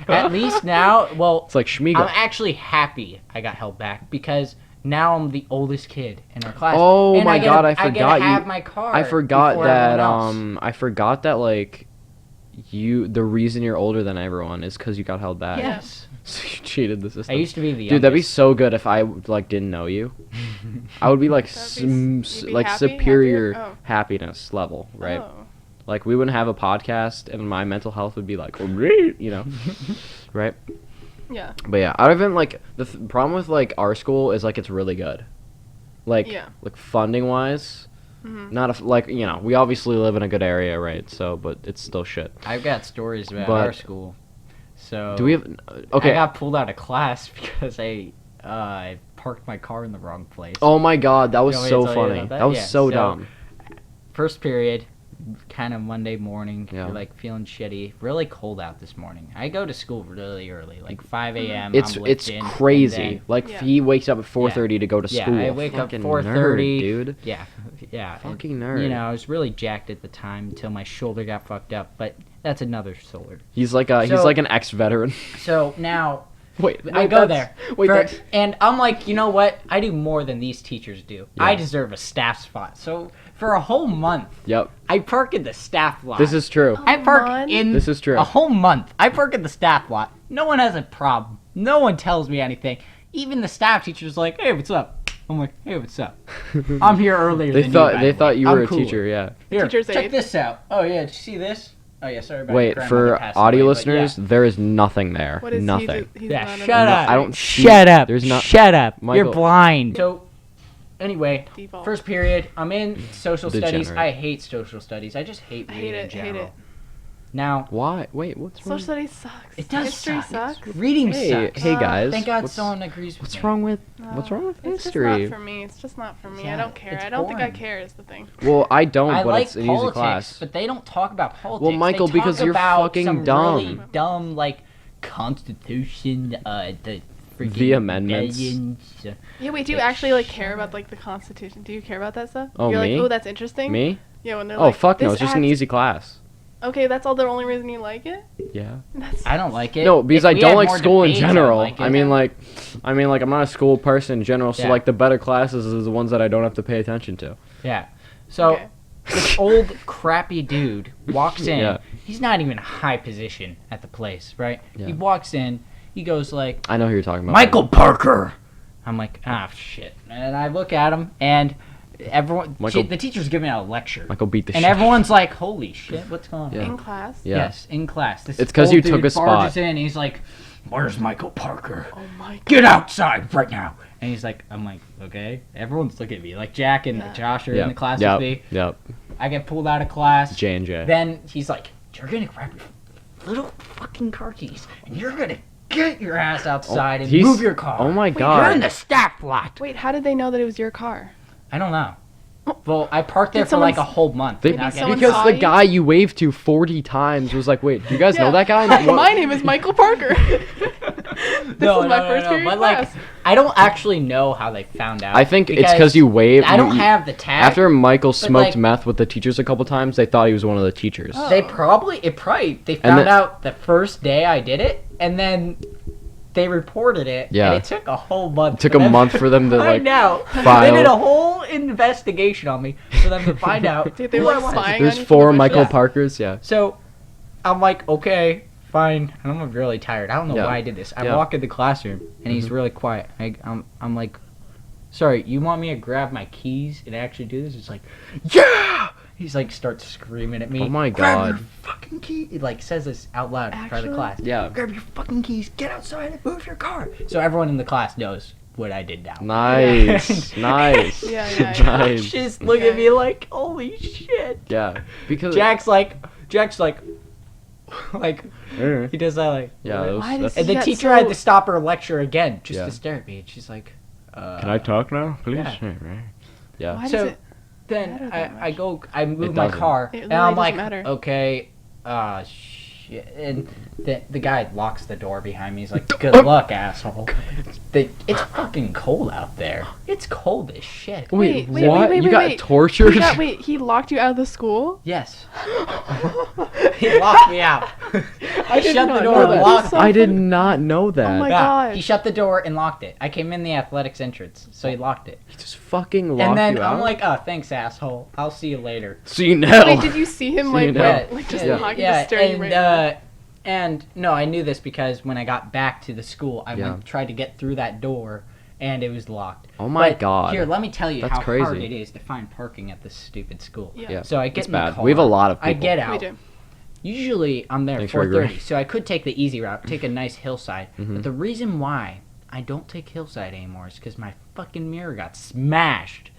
At least now, well, It's like Schmiegel. I'm actually happy I got held back because now I'm the oldest kid in our class. Oh and my God, I I forgot get to you- have my card I forgot before that everyone else. I forgot that like the reason you're older than everyone is because you got held back. Yes. So you cheated the system. I used to be the Dude, that'd be youngest. so good if I like didn't know you. I would be like That'd be you'd be like happy? superior Happier? Oh. happiness level, right? Oh. Like we wouldn't have a podcast, and my mental health would be like, right? Yeah. But yeah, I haven't like the problem with like our school is like it's really good, like Yeah. like funding wise. Mhm. Not if like we obviously live in a good area, right? So, but it's still shit. I've got stories about But- our school. So Do we have? Okay. I got pulled out of class because I parked my car in the wrong place. Oh my God, that was You want me so to tell you funny. about That that? was Yeah, so so- dumb. First period, kind of Monday morning. Yeah. You're like feeling shitty. Really cold out this morning. I go to school really early, like 5 a.m. It's I'm it's lifting, and crazy. then- Like Yeah. he wakes up at 4:30 to go to Yeah, school. I wake up Fucking 4:30. nerd, dude. yeah, yeah. Fucking and, nerd. You know, I was really jacked at the time until my shoulder got fucked up. But that's another story. He's like So- an ex-veteran. So now, I go there. Wait, and I'm like, you know what? I do more than these teachers do. Yeah. I deserve a staff spot. So for a whole month, Yep. I park in the staff lot. This is true. I park month? in This is true. a whole month. I park in the staff lot. No one has a problem. No one tells me anything. Even the staff teacher's like, hey, what's up? I'm like, hey, what's up? I'm here earlier They than thought you, they by the thought way. you were I'm a cooler. teacher. Yeah. Here, Teacher's check aide. this out. Oh, yeah, did you see this? Oh, yeah, sorry about your Wait, grandmother for passed audio away, but listeners, yeah. there is nothing there. What is Nothing. He's Yeah, not a- shut up. I don't. Shut up. There's not. Shut up. You're Michael- blind. So, anyway, Default. first period, I'm in social studies. Degenerate. I hate social studies. I just hate I reading hate in it. Hate general. it. Now, why? Wait, what's wrong? Social studies sucks. It does History suck. sucks. Reading Hey, sucks. hey guys. Thank God what's, someone agrees with what's me. wrong with What's wrong with It's history? just not for me. It's just not for me. Yeah, I don't care. it's I don't think I boring. care is the thing. Well, I don't, I but like it's an easy politics, class. but they don't talk about politics. Well, Michael, they talk because you're about fucking some dumb. Really dumb, like Constitution, the freaking The amendments. medallions. Yeah, wait. Do you actually like care about like the Constitution? Do you care about that stuff? Oh, You're me? like, oh, that's interesting. Me? Yeah, when they're Oh, like, fuck no! this It's just an act- easy class. Okay, that's all the only reason you like it. Yeah. That's I don't like it. No, because If I we don't had like more school in debates, I'd general. like it. I mean, like, I'm not a school person in general. So, Yeah. like, the better classes is the ones that I don't have to pay attention to. Yeah. So Okay. this old crappy dude walks in. Yeah. He's not even a high position at the place, right? Yeah. He walks in. He goes like, I know who you're talking about. Michael Parker. I'm like, ah, shit. And I look at him, and everyone, Michael- the teacher's giving out a lecture. Michael beat the And shit. everyone's like, holy shit, what's going on? Yeah. in class. Yeah. Yes, in class. This It's 'cause old you took dude a spot. barges in, and he's like, where's Michael Parker? Oh my god. Get outside right now. And he's like, I'm like, okay. Everyone's looking at me. Like Jack and Yeah. Josh are Yep. in the class Yep. with me. Yep. I get pulled out of class. J&J. Then he's like, you're gonna grab your little fucking car keys, and you're gonna get your ass outside and He's- move your car. Oh my You're in god. the staff lot. Wait, how did they know that it was your car? I don't know. Well, I parked there Did for like a someone whole month. They- without getting someone a Because car. saw the you? guy you waved to 40 times was like, wait, do you guys know that guy? Hi, What- my name is Michael Parker. This is my first period But class. like, I don't actually know how they found out. I think it's because you waved. I don't you- have the tag. After Michael smoked like- meth with the teachers a couple times, they thought he was one of the teachers. Oh. They probably they found then- out the first day I did it, and then they reported it. Yeah. And it took a whole month. It took for a them month for them to find like out. file. They did a whole investigation on me for them to find out. Dude, they who were I like was. spying There's on you 4 from the Michael Yeah. Parkers. Yeah. So I'm like, okay, fine. And I'm really tired. I don't know Yeah. why I did this. I Yeah. walk in the classroom and he's really quiet. I'm like, sorry, you want me to grab my keys and actually do this? It's like, yeah. He's like starts screaming at me. Oh my Grab God. your fucking key. He like says this out loud in front of Actually? the class. Yeah. Grab your fucking keys. Get outside and move your car. So everyone in the class knows what I did now. Nice. Nice. Yeah, yeah, yeah. Nice. Just look at me like, holy shit. Yeah. Because Jack's like, like, he does that like. yeah, what? that was, Why that's, does And the Yeah, teacher so- had to stop her lecture again just Yeah. to stare at me. And she's like, Can I talk now, please? Yeah. Yeah. Why So does it? Then matter that I move my doesn't. car, It and really I'm doesn't like, matter. okay, shit. And the guy locks the door behind me. He's like, good luck, asshole. It's fucking cold out there. It's cold as shit. Wait, Wait, what? wait, you wait, got wait. tortured? He locked you out of the school? Yes. He locked me out. I He did shut the not door know and that. locked So I did funny. not know that. Oh my Yeah, God. he shut the door and locked it. I came in the athletics entrance, so he locked it. He just fucking locked And then you I'm out. like, oh, thanks, asshole. I'll see you later. see now. Wait, did you see him So like, you know. like just Yeah. talking, just staring you and, right now? and no, I knew this because when I got back to the school, I Yeah. tried to get through that door, and it was locked. Oh my But God. Here, let me tell you That's how hard crazy. it is to find parking at this stupid school. Yeah. Yeah. So I get It's in the bad. car. We have a lot of I people. get We out. do. Usually I'm there at Thanks for agreeing. 4:30, so I could take the easy route, take a nice hillside. Mhm. But the reason why I don't take hillside anymore is because my fucking mirror got smashed,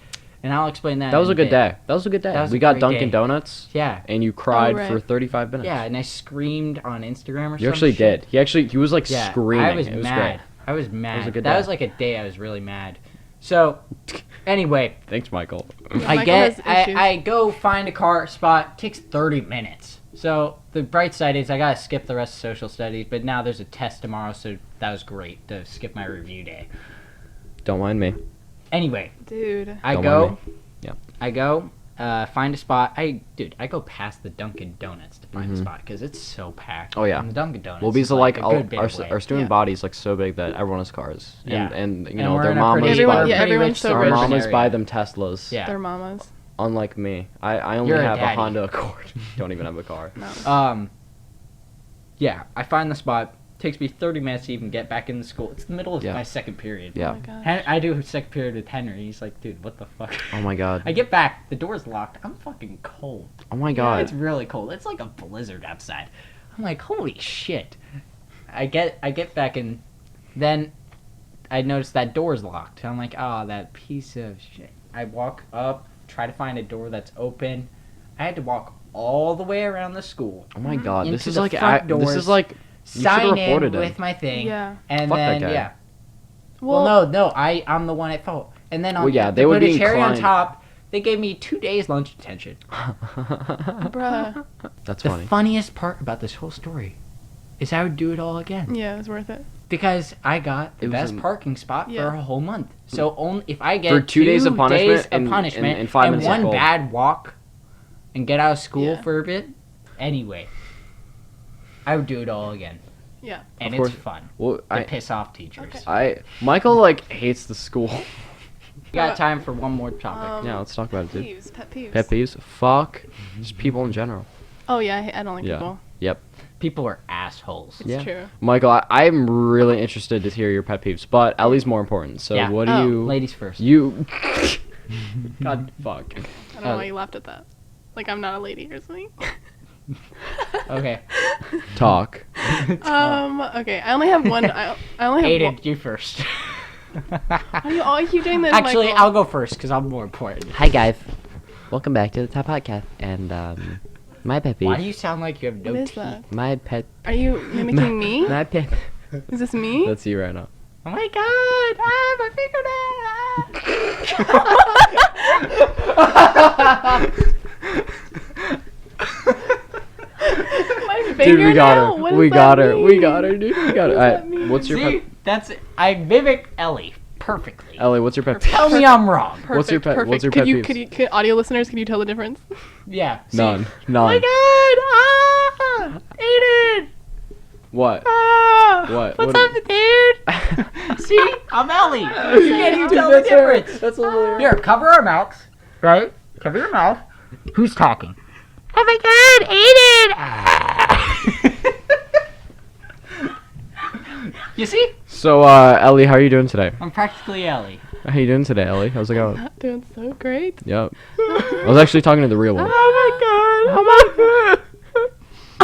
and I'll explain that. That was in a good bit. day. That was a good day. That was We a got great Dunkin' day. Donuts, Yeah, and you cried right. for 35 minutes. yeah, and I screamed on Instagram or something. You actually did. He was like Yeah, screaming. I was it was mad. great. I was mad. a good that day. was like a day I was really mad. So, anyway, Thanks, Michael. I Michael has issues. I go find a car spot. Takes 30 minutes. So the bright side is I gotta skip the rest of social studies, but now there's a test tomorrow, so that was great to skip my review day. Don't mind me. Anyway, Dude. I Don't go. mind me. Yeah. I go. Find a spot. I go past the Dunkin' Donuts to find a spot because it's so packed. Oh, yeah. And the Dunkin' Donuts. Well, because is like a good bit our away. student body's like so big that everyone has cars. Yeah. And you And know we're their in a mamas. pretty- Everyone- we're yeah, pretty everyone's rich so Our rich. suburban mamas area. buy them Teslas. Yeah. Their mamas. Unlike me, I only You're a have a daddy. Honda Accord. Don't even have a car. No. Yeah, I find the spot. Takes me 30 minutes to even get back in the school. It's the middle of Yeah. my second period. Yeah. Oh my gosh. I do second period with Henry. He's like, dude, what the fuck? Oh my god. I get back, the door's locked. I'm fucking cold. Oh my god. It's really cold. It's like a blizzard outside. I'm like, holy shit. I get back and then I notice that door's locked. I'm like, oh, that piece of shit. I walk up, try to find a door that's open. I had to walk all the way around the school. Oh my god. This Into is the like front this doors. is like you should Sign have in reported with it. my thing. Yeah. And Fuck that then guy. yeah. Well, No, I'm the one at fault. And then on Well, yeah, to they would put a be cherry on inclined- top, they gave me 2 days lunch detention. bruh. That's The funny. funniest part about this whole story is I would do it all again Yeah, it was worth it. because I got the It was best a- parking spot Yeah. for a whole month. So only if I get For 2 days of punishment days of and- punishment and 5 minutes of one cold. bad walk and get out of school Yeah. for a bit, anyway, I would do it all again. Yeah. And Of course. it's fun Well, to piss off teachers. Okay. Michael like hates the school. We got time for one more topic. Yeah, let's talk about it, dude. Peeves, pet peeves. Pet peeves? Fuck. Just people in general. Oh yeah, I don't like Yeah. people. Yep. People are assholes. It's Yeah. true. Michael, I'm really interested to hear your pet peeves, but Ellie's more important. So Yeah. what do Oh. you... Ladies first. You... God, fuck. I don't know why you laughed at that. Like I'm not a lady or something. Okay. Talk. Okay. I only have one. I only have Aiden, one. you first. Why do you always keep doing this? Actually, Michael? I'll go first because I'm more important. Hi, guys. Welcome back to the Top Podcast. And, my pet Why peeve... do you sound like you have no What is teeth? that? My pet... Are you mimicking me? My pet... Is this me? That's you right now. Oh my god! Ah, my My Dude, we got fingernail? her. What does We that got her. We mean? got her, dude. We got her. What does Alright, that mean? what's your See, pet... that's I mimic Ellie perfectly. Ellie, what's your pet Tell me I'm wrong. Perfect, What's your pet- Perfect. what's your could pet you, peeves? could audio listeners, can you tell the difference? Yeah. See, None. Oh my None. god! Ah, Aiden! What? Ah, What? What's What up, dude? See, I'm Ellie. You can't even Dude, tell the that's her. difference. That's hilarious. Here, cover our mouths. Right? Cover your mouth. Who's talking? Oh my god, Aiden! Ah. You see? So, Ellie, how are you doing today? I'm practically Ellie. How you doing today, Ellie? How's it going? Not doing so great. Yep. I was actually talking to the real one. Oh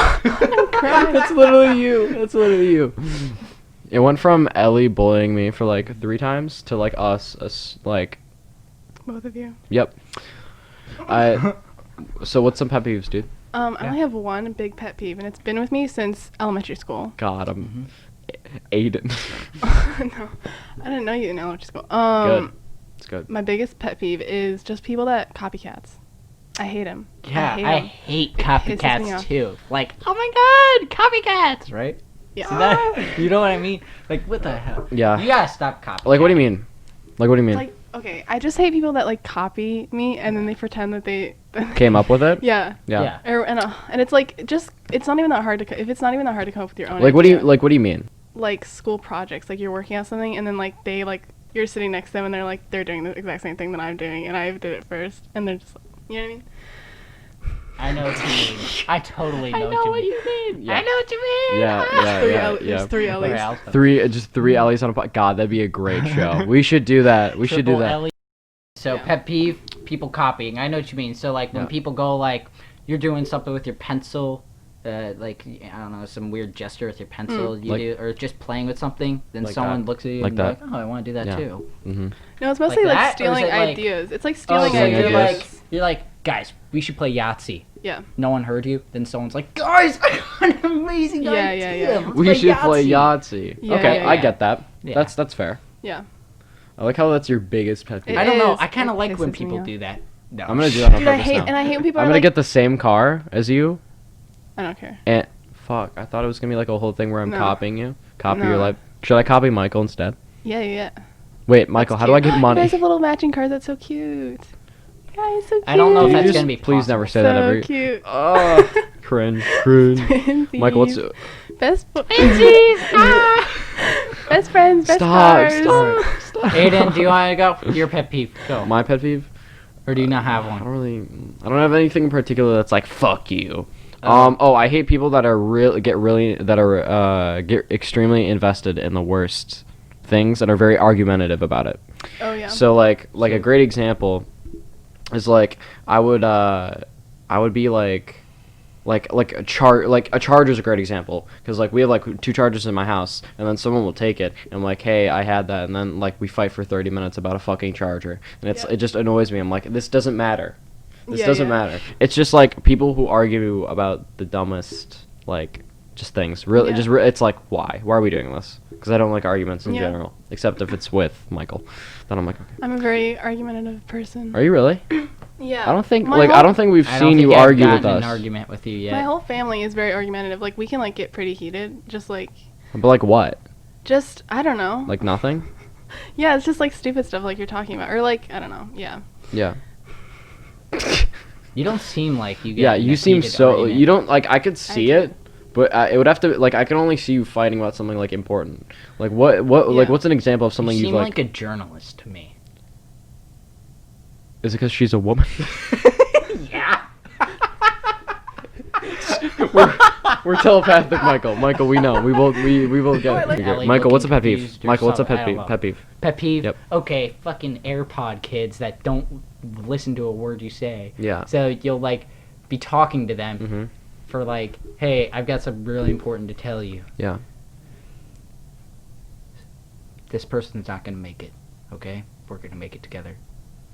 That's literally you. That's literally you. It went from Ellie bullying me for like 3 times to like us like, Both of you. yep. So what's some pet peeves, dude? I only have one big pet peeve, and it's been with me since elementary school. God, I'm Aiden. No, I didn't know you in elementary school. Good. It's good. My biggest pet peeve is just people that copycats. I hate them. Yeah, I hate pisses me copycats off. too. Like, oh my god, copycats, right? Yeah. So that, you know what I mean? Like, what the hell? Yeah. You gotta stop copying. Like, what do you mean? Like, what do you mean? Like, okay, I just hate people that like copy me and then they pretend that they Came up with it? Yeah. Yeah. And it's like it's not even that hard to if it's not even that hard to come up with your own. Like, what do you idea. mean? Like school projects, like you're working on something and then like they like you're sitting next to them and they're like they're doing the exact same thing that I'm doing and I did it first and they're just like, you know what I mean? I know what you mean. I totally know, I know what you you mean. mean. Yeah. I know what you mean. Yeah. There's three Sorry, Ellie's. I'll- Just 3 Ellies on a pod. God, that'd be a great show. We should do that. We should do Triple that. Ellie. So Yeah. pet peeve, people copying. I know what you mean. So like when Yeah. people go like, you're doing something with your pencil, like I don't know, some weird gesture with your pencil, you Like- do, or just playing with something. Then Like someone that. looks at you Like and that. like, oh, I want to do that Yeah. too. Mm-hmm. No, it's mostly Like like, that, or is stealing it like- ideas. It's like Oh, stealing so Stealing ideas. you're ideas. like, guys, we should play Yahtzee. Yeah. No one heard you. Then someone's like, guys, I got an amazing Yeah, idea. yeah. Let's We should play Yahtzee. Yahtzee. Yeah, Okay, yeah, I yeah. get that. Yeah. That's fair. Yeah. I like how that's your biggest pet peeve. It I don't know. is. I kind It of like when pisses me people off. do that. No. I'm gonna do that on Dude, I purpose hate now. and I hate when people I'm are gonna like get the same car as you, I don't care. and fuck, I thought it was gonna be like a whole thing where I'm No. copying you. Copy No. your life. Should I copy Michael instead? Yeah. Wait, Michael, That's how do I cute. get You money? guys have little matching cards. That's so cute. Guys, so cute. I don't know if Can you that's just gonna be please possible. never say that ever. So cute. Oh, cringe. Twinsies. Michael, what's best best friends, best stars. Stop. Aiden, do you want to go? Your pet peeve. Go. My pet peeve? Or do you not have I one? don't have anything in particular that's like fuck you. Oh. I hate people that are get extremely invested in the worst things and are very argumentative about it. Oh yeah. So like a great example is like I would be like a charger is a great example because like we have like 2 chargers in my house and then someone will take it and I'm like, hey, I had that, and then like we fight for 30 minutes about a fucking charger, and it just annoys me. I'm like, this doesn't matter. This doesn't matter. It's just like people who argue about the dumbest like just things. Really, it's like why are we doing this? Because I don't like arguments in general, except if it's with Michael. Then I'm like, okay. I'm a very argumentative person. Are you really? Yeah. I don't think we've seen you argue with us. An argument with you yet. My whole family is very argumentative. Like we can like get pretty heated, just like. But like what? Just I don't know. Like nothing? Yeah, it's just like stupid stuff like you're talking about, or like I don't know. Yeah. Yeah. You don't seem like you get. Yeah, you seem so. Argument. You don't like. I could see it, but it would have to like. I can only see you fighting about something like important. Like what? Like what's an example of something you you seem like? like a journalist to me. Is it because she's a woman? Yeah. We're telepathic, Michael. Michael, we know. We will get it. Ellie, Michael, what's a pet confused peeve? Michael, what's a yourself. pet peeve? Pet peeve. Pet peeve? Yep. Okay, fucking AirPod kids that don't listen to a word you say. Yeah. So you'll like be talking to them Mm-hmm. for like, hey, I've got something really important to tell you. Yeah. This person's not gonna make it. Okay, we're gonna make it together.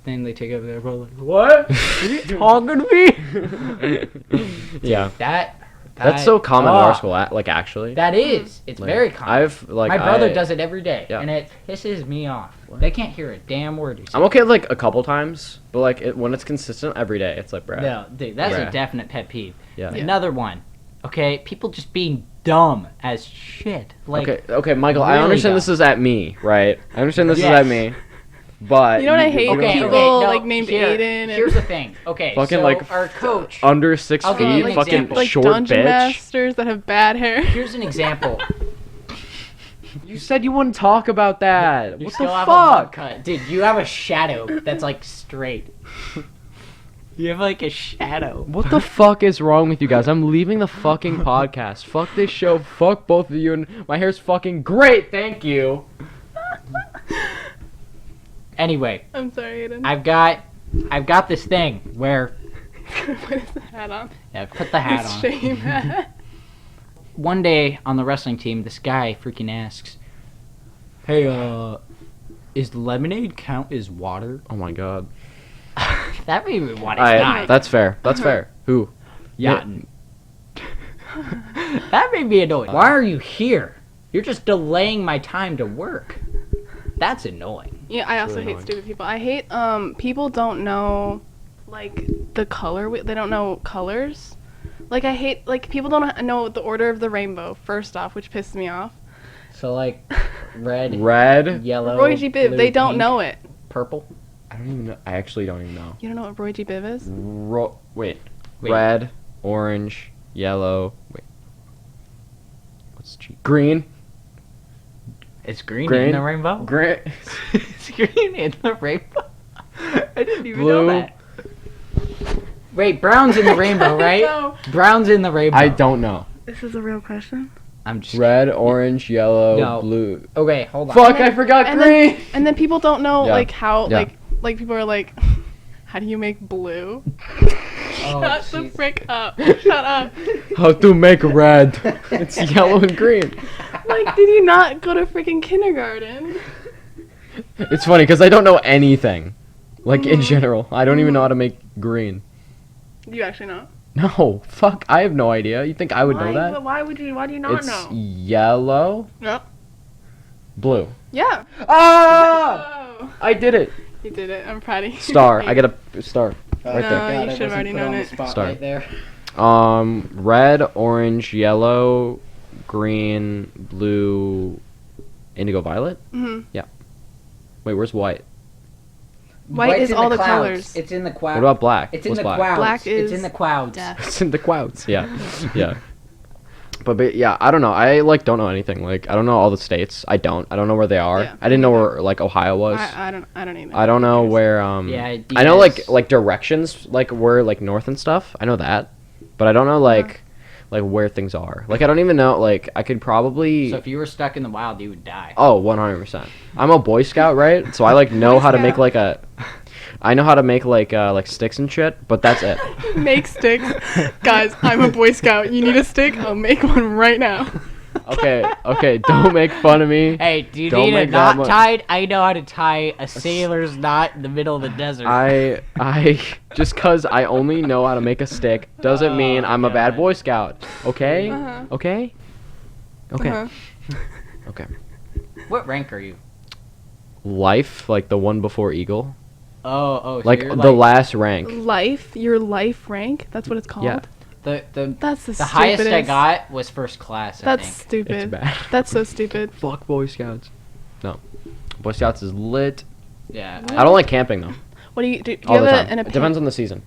Then they take over their phone like, what? Are you talking to me? Yeah. That's so common in our school. Like actually. That is. It's like, very common. My brother does it every day, and it pisses me off. What? They can't hear a damn word you say. I'm okay with like a couple times, but like when it's consistent every day, it's like, bruh. No, dude, that's Bruh. a definite pet peeve. Yeah. Another one. Okay, people just being dumb as shit. Like, okay, Michael. really I understand dumb. this is at me, right? I understand this is Yes. at me, but You know what I hate? Okay, People no, like named here- Aiden. Here's the thing. Okay, Fucking so like our coach. under 6 I'll give you feet, an fucking example. like short dungeon bitch. masters that have bad hair. Here's an example. You said you wouldn't talk about that. You What still the have a bug fuck? cut. Dude, you have a shadow that's like straight. You have like a shadow. What the fuck is wrong with you guys? I'm leaving the fucking podcast. Fuck this show. Fuck both of you. And my hair's fucking great. Thank you. Anyway, I'm sorry, Aiden. I've got this thing where Put his hat on. yeah, put the hat His on. shame hat. One day on the wrestling team, this guy freaking asks, "Hey, is lemonade count as water?" Oh my god. That made me want to die. That's fair. That's fair. Who? Yeah. That made me annoyed. Why are you here? You're just delaying my time to work. That's annoying. Yeah, I also really hate annoying. stupid people. I hate people don't know like the color. They don't know colors. Like I hate like people don't know the order of the rainbow. First off, which pisses me off. So like red, Red. yellow, Roy G. Biv. blue, They don't pink, know it. purple. I don't even know. I actually don't even know. You don't know what Roy G. Biv is? Wait. Wait. Red, orange, yellow. Wait. What's G? Green. It's green, Green. in the rainbow. Green. It's green in the rainbow. I didn't even Blue. know that. Wait, brown's in the rainbow, right? No. Brown's in the rainbow. I don't know. This is a real question. I'm just Red, orange, yellow, No. blue. Okay, hold on. Fuck! And then- I forgot and green. And then people don't know Yeah. like how Yeah. like people are like, how do you make blue? Oh, Shut the jeez. frick up. Shut up. How to make red? It's yellow and green. Like, did you not go to freaking kindergarten? It's funny because I don't know anything. Like in general, I don't even know how to make green. You actually know? No, fuck. I have no idea. You think I would know that? Why would you? Why do you not It's know? yellow, Yep. blue. Yeah. Ah! Oh, I did it. you did it. I'm proud of you. Star. I get a star right No, there. you should have already known it. Star. there. Red, orange, yellow, green, blue, indigo, violet. Mhm. Wait, where's white? White is in all the clouds. colors. It's in the clouds. What about black? It's in What's the black? clouds. Black It's is in the clouds. death. It's in the clouds. Yeah, yeah. But yeah, I don't know. I like don't know anything. Like I don't know all the states. I don't know where they are. Yeah, I didn't know me where like Ohio was. I don't either. I don't know where Yeah, I know yes. like directions like where like north and stuff. I know that. But I don't know like where things are. Like I don't even know like I could probably So if you were stuck in the wild, you would die. Oh, 100%. I'm a Boy Scout, right? So I like know how to make like a I know how to make like sticks and shit, but that's it. Make sticks. Guys, I'm a Boy Scout. You need a stick? I'll make one right now. Okay, don't make fun of me. Hey, do you Don't need a make that knot much- tied? I know how to tie a sailor's knot in the middle of the desert. I just cuz I only know how to make a stick doesn't mean I'm a bad God. Boy Scout. Okay? Uh-huh. Okay? Okay. Uh-huh. Okay. What rank are you? Life, like the one before Eagle. So Like you're the last rank. Life, your life rank. That's what it's called. Yeah. the That's the highest I stupidest. got was first class. I That's think. stupid. It's bad. That's so stupid. Fuck Boy Scouts. No. Boy Scouts is lit. Yeah. I don't like camping though. What do you do? Do you All have the an time. It opinion? depends on the season.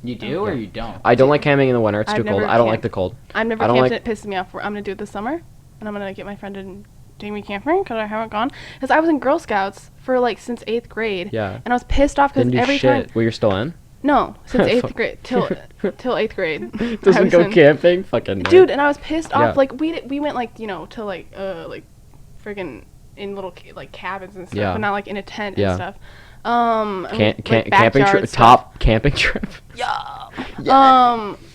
You do or Yeah. you don't? I don't like camping in the winter. It's I've too cold. never I don't like camped. the cold. I've never I don't camped like- and it pisses me off. I'm gonna do it this summer, and I'm gonna get my friend to take me camping because I haven't gone. Because I was in Girl Scouts for like since 8th grade. Yeah. And I was pissed off because Didn't do every shit. time. Well, you're still in? No, since 8th Fuck. grade till 8th grade. I Doesn't was go in- camping? Fucking nerd. Dude, and I was pissed off. Yeah. Like we went like to like friggin' in little like cabins and stuff, Yeah. but not like in a tent Yeah. and stuff. Camping like trip. backyard stuff. Top camping trip. Yeah.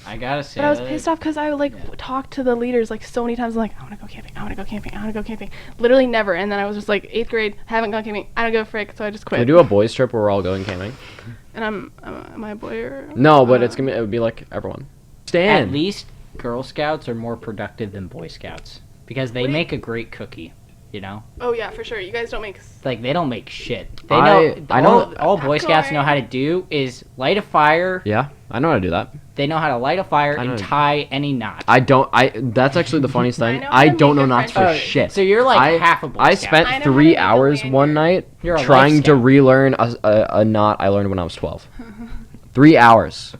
I gotta say. But I was that- pissed off because I like talked to the leaders like so many times. I'm like, I want to go camping. I want to go camping. I want to go camping. Literally never. And then I was just like 8th grade, haven't gone camping. I don't give a frick, so I just Can quit. we do a boys trip where we're all going camping? And am I a boy or? No, but it would be like everyone. Stan. At least Girl Scouts are more productive than Boy Scouts because they What do you- make a great cookie. You know, Oh yeah, for sure. You guys don't make. like they don't make shit. They I know- all Boy Scouts know Popcorn. how to do is light a fire. Yeah, I know how to do that. They know how to light a fire I know. and tie any knot. That's actually the funniest I thing. know how I to don't make know a knots for French shit. So you're like I- half a Boy I Scout. spent I know how to 3 make a hours one lanyard. night You're a trying Life to Scout. relearn a knot I learned when I was 12. 3 hours.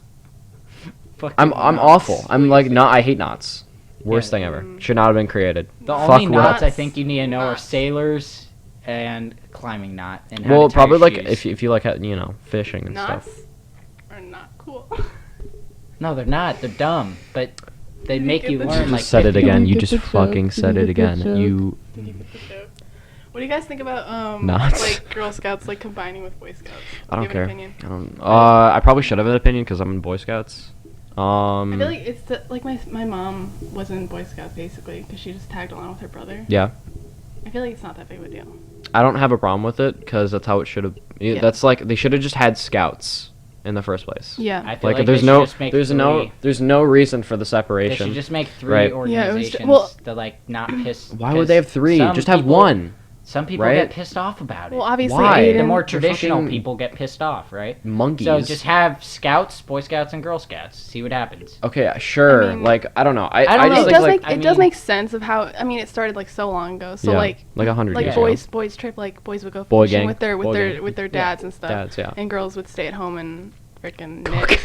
Fucking I'm knots. awful. I'm like not. I hate knots. Worst Yeah. thing ever. Should not have been created. The Fuck only with- knots I Knots. think you need to know are Knots. sailors and climbing knot. And how Well, to tie probably your like shoes. if you like fishing and Knots stuff. are not cool. No, they're not. They're dumb, but they You make get you the learn joke. You like. just said it 50 again. You Get just the joke. fucking said You it get the again. joke. You. Did you get the joke? What do you guys think about Knots. like Girl Scouts like combining with Boy Scouts? I Do don't you have care. an opinion? I don't. I probably should have an opinion because I'm in Boy Scouts. I feel like it's like my mom was in Boy Scouts basically because she just tagged along with her brother. Yeah. I feel like it's not that big of a deal. I don't have a problem with it because that's how it should have. Yeah. That's like they should have just had scouts in the first place. Yeah. I feel Like, like there's they no should just make no three. reason for the They separation. should just make 3 Right. Yeah, it was ju- organizations well- that like not piss. Why would they have 3? some Just have people- 1. Some people right? get pissed off about it. Well, obviously, Why? Aiden, The more They're traditional fucking people get pissed off, right? Monkeys. So just have Scouts, Boy Scouts, and Girl Scouts. See what happens. Okay, sure. I mean- like I don't know. I don't I know. just it think does like make I it does mean- make sense of how I mean it started like so long ago. So yeah, like 100 like years boys trip like boys would go Boy fishing gang. with their Boy gang. with their Yeah. dads and stuff. Dads, yeah. And girls would stay at home and freaking knit.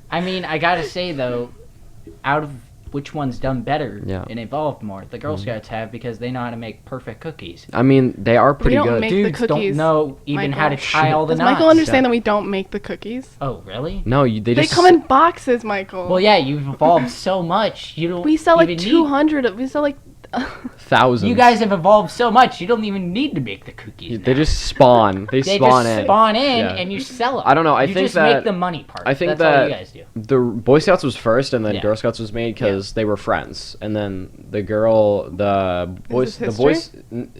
I mean, I gotta say though, out of which one's done better Yeah. and evolved more, the Girl Scouts have because they know how to make perfect cookies. I mean, they are pretty don't good. make the Dudes don't cookies, know even how to Michael. tie all the Does knots. Michael understand Yeah. that we don't make the cookies? Oh, really? No, they They just come in boxes, Michael. Well, yeah, you've evolved so much. You don't. We sell like even 200. We sell like. thousands. You guys have evolved so much. You don't even need to make the cookies. They now. just spawn. They They spawn just in. spawn in Yeah. and you sell them. I don't know, I you think just that- make the money part. I think That's all you that guys do. the Boy Scouts was first, and then Yeah. Girl Scouts was made because they were friends, and then the boys, this the boys.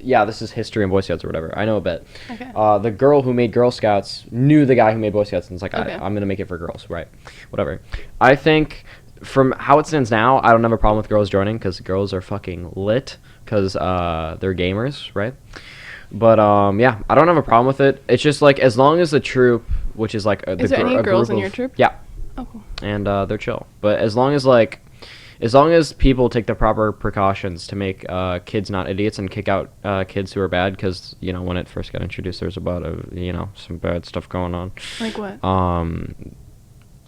Yeah, this is history and Boy Scouts or whatever. I know a bit. Okay. The girl who made Girl Scouts knew the guy who made Boy Scouts, and it's like, Okay. I'm gonna make it for girls, right? Whatever. I think from how it stands now, I don't have a problem with girls joining because girls are fucking lit because they're gamers, right? But yeah, I don't have a problem with it. It's just like as long as the troop, which is like Is there any a girls group in your of- troop? Yeah, Oh, cool. and they're chill. But as long as like as long as people take the proper precautions to make kids not idiots and kick out kids who are bad, because when it first got introduced, there was about some bad stuff going on. Like what?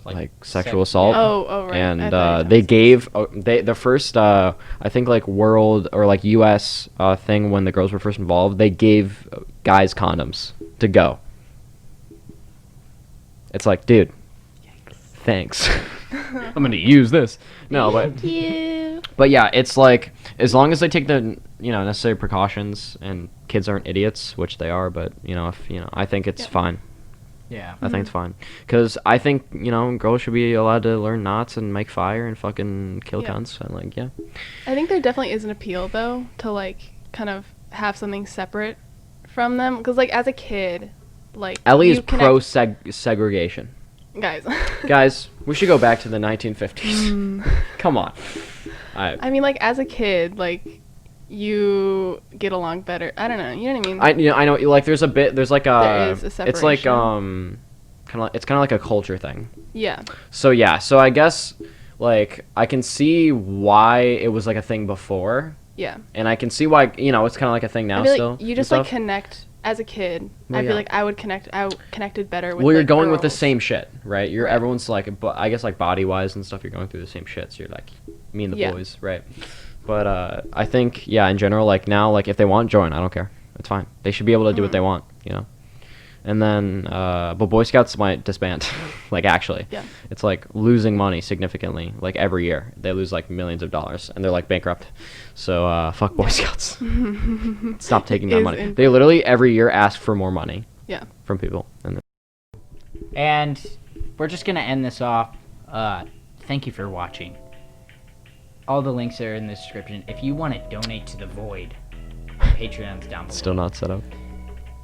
Like sexual assault. Oh, right. And they gave the first I think like world or like U.S. Thing when the girls were first involved. They gave guys condoms to go. It's like, dude, thanks. I'm gonna use this. No, Thank you. but yeah, it's like as long as they take the necessary precautions and kids aren't idiots, which they are. But I think it's fine. Yeah. I think it's fine. Because I think, girls should be allowed to learn knots and make fire and fucking kill cunts. And, like, yeah. I think there definitely is an appeal, though, to, like, kind of have something separate from them. Because, like, as a kid, like... Ellie is pro-segregation. Guys. Guys, we should go back to the 1950s. Come on. I mean, like, as a kid, like... you get along better. I don't know. You know what I mean? I know. Like, there's like a. There is a It's like separation. it's kind of like a culture thing. Yeah. So yeah. So I guess like I can see why it was like a thing before. Yeah. And I can see why it's kind of like a thing now I feel still. like you just like connect as a kid. Well, I feel yeah. like I connected better with. Well, you're like, going with the girls. same shit, right? Everyone's like, but I guess like body wise and stuff, you're going through the same shit. So you're like me and the boys, right? But I think in general, like now, like if they want join, I don't care. It's fine. They should be able to do what they want, And then, but Boy Scouts might disband. Like actually, Yeah. It's like losing money significantly. Like every year, they lose like millions of dollars, and they're like bankrupt. So fuck Boy Scouts. Stop taking that money. They literally every year ask for more money. Yeah. From people, And we're just gonna end this off. Thank you for watching. All the links are in the description. If you want to donate to the Void, Patreon's down below. Still not set up.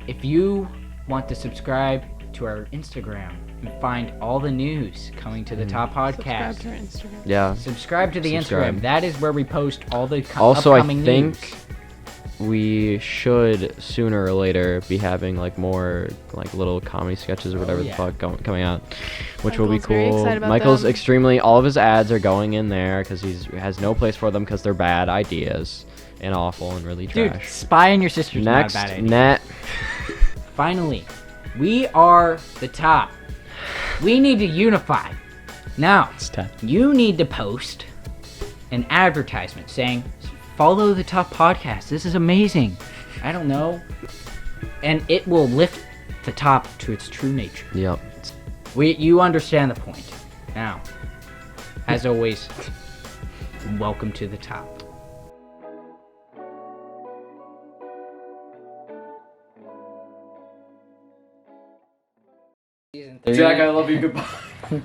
If you want to subscribe to our Instagram and find all the news coming to the top podcast, Subscribe to our Instagram. Yeah. subscribe to the Subscribe. Instagram. That is where we post all the Also, I upcoming think news. we should sooner or later be having like more like little comedy sketches or whatever the fuck coming out, which will be Michael's very cool. excited about Michael's them. all of his ads are going in there because he has no place for them because they're bad ideas and awful and really Dude, trash. spy on your sister's Next, not a bad idea. net. Finally, we are the top. We need to unify. Now, It's 10. you need to post an advertisement saying, follow the top podcast. This is amazing. I don't know. And it will lift the top to its true nature. Yep. You understand the point. Now, as always, welcome to the top. Jack, I love you. Goodbye.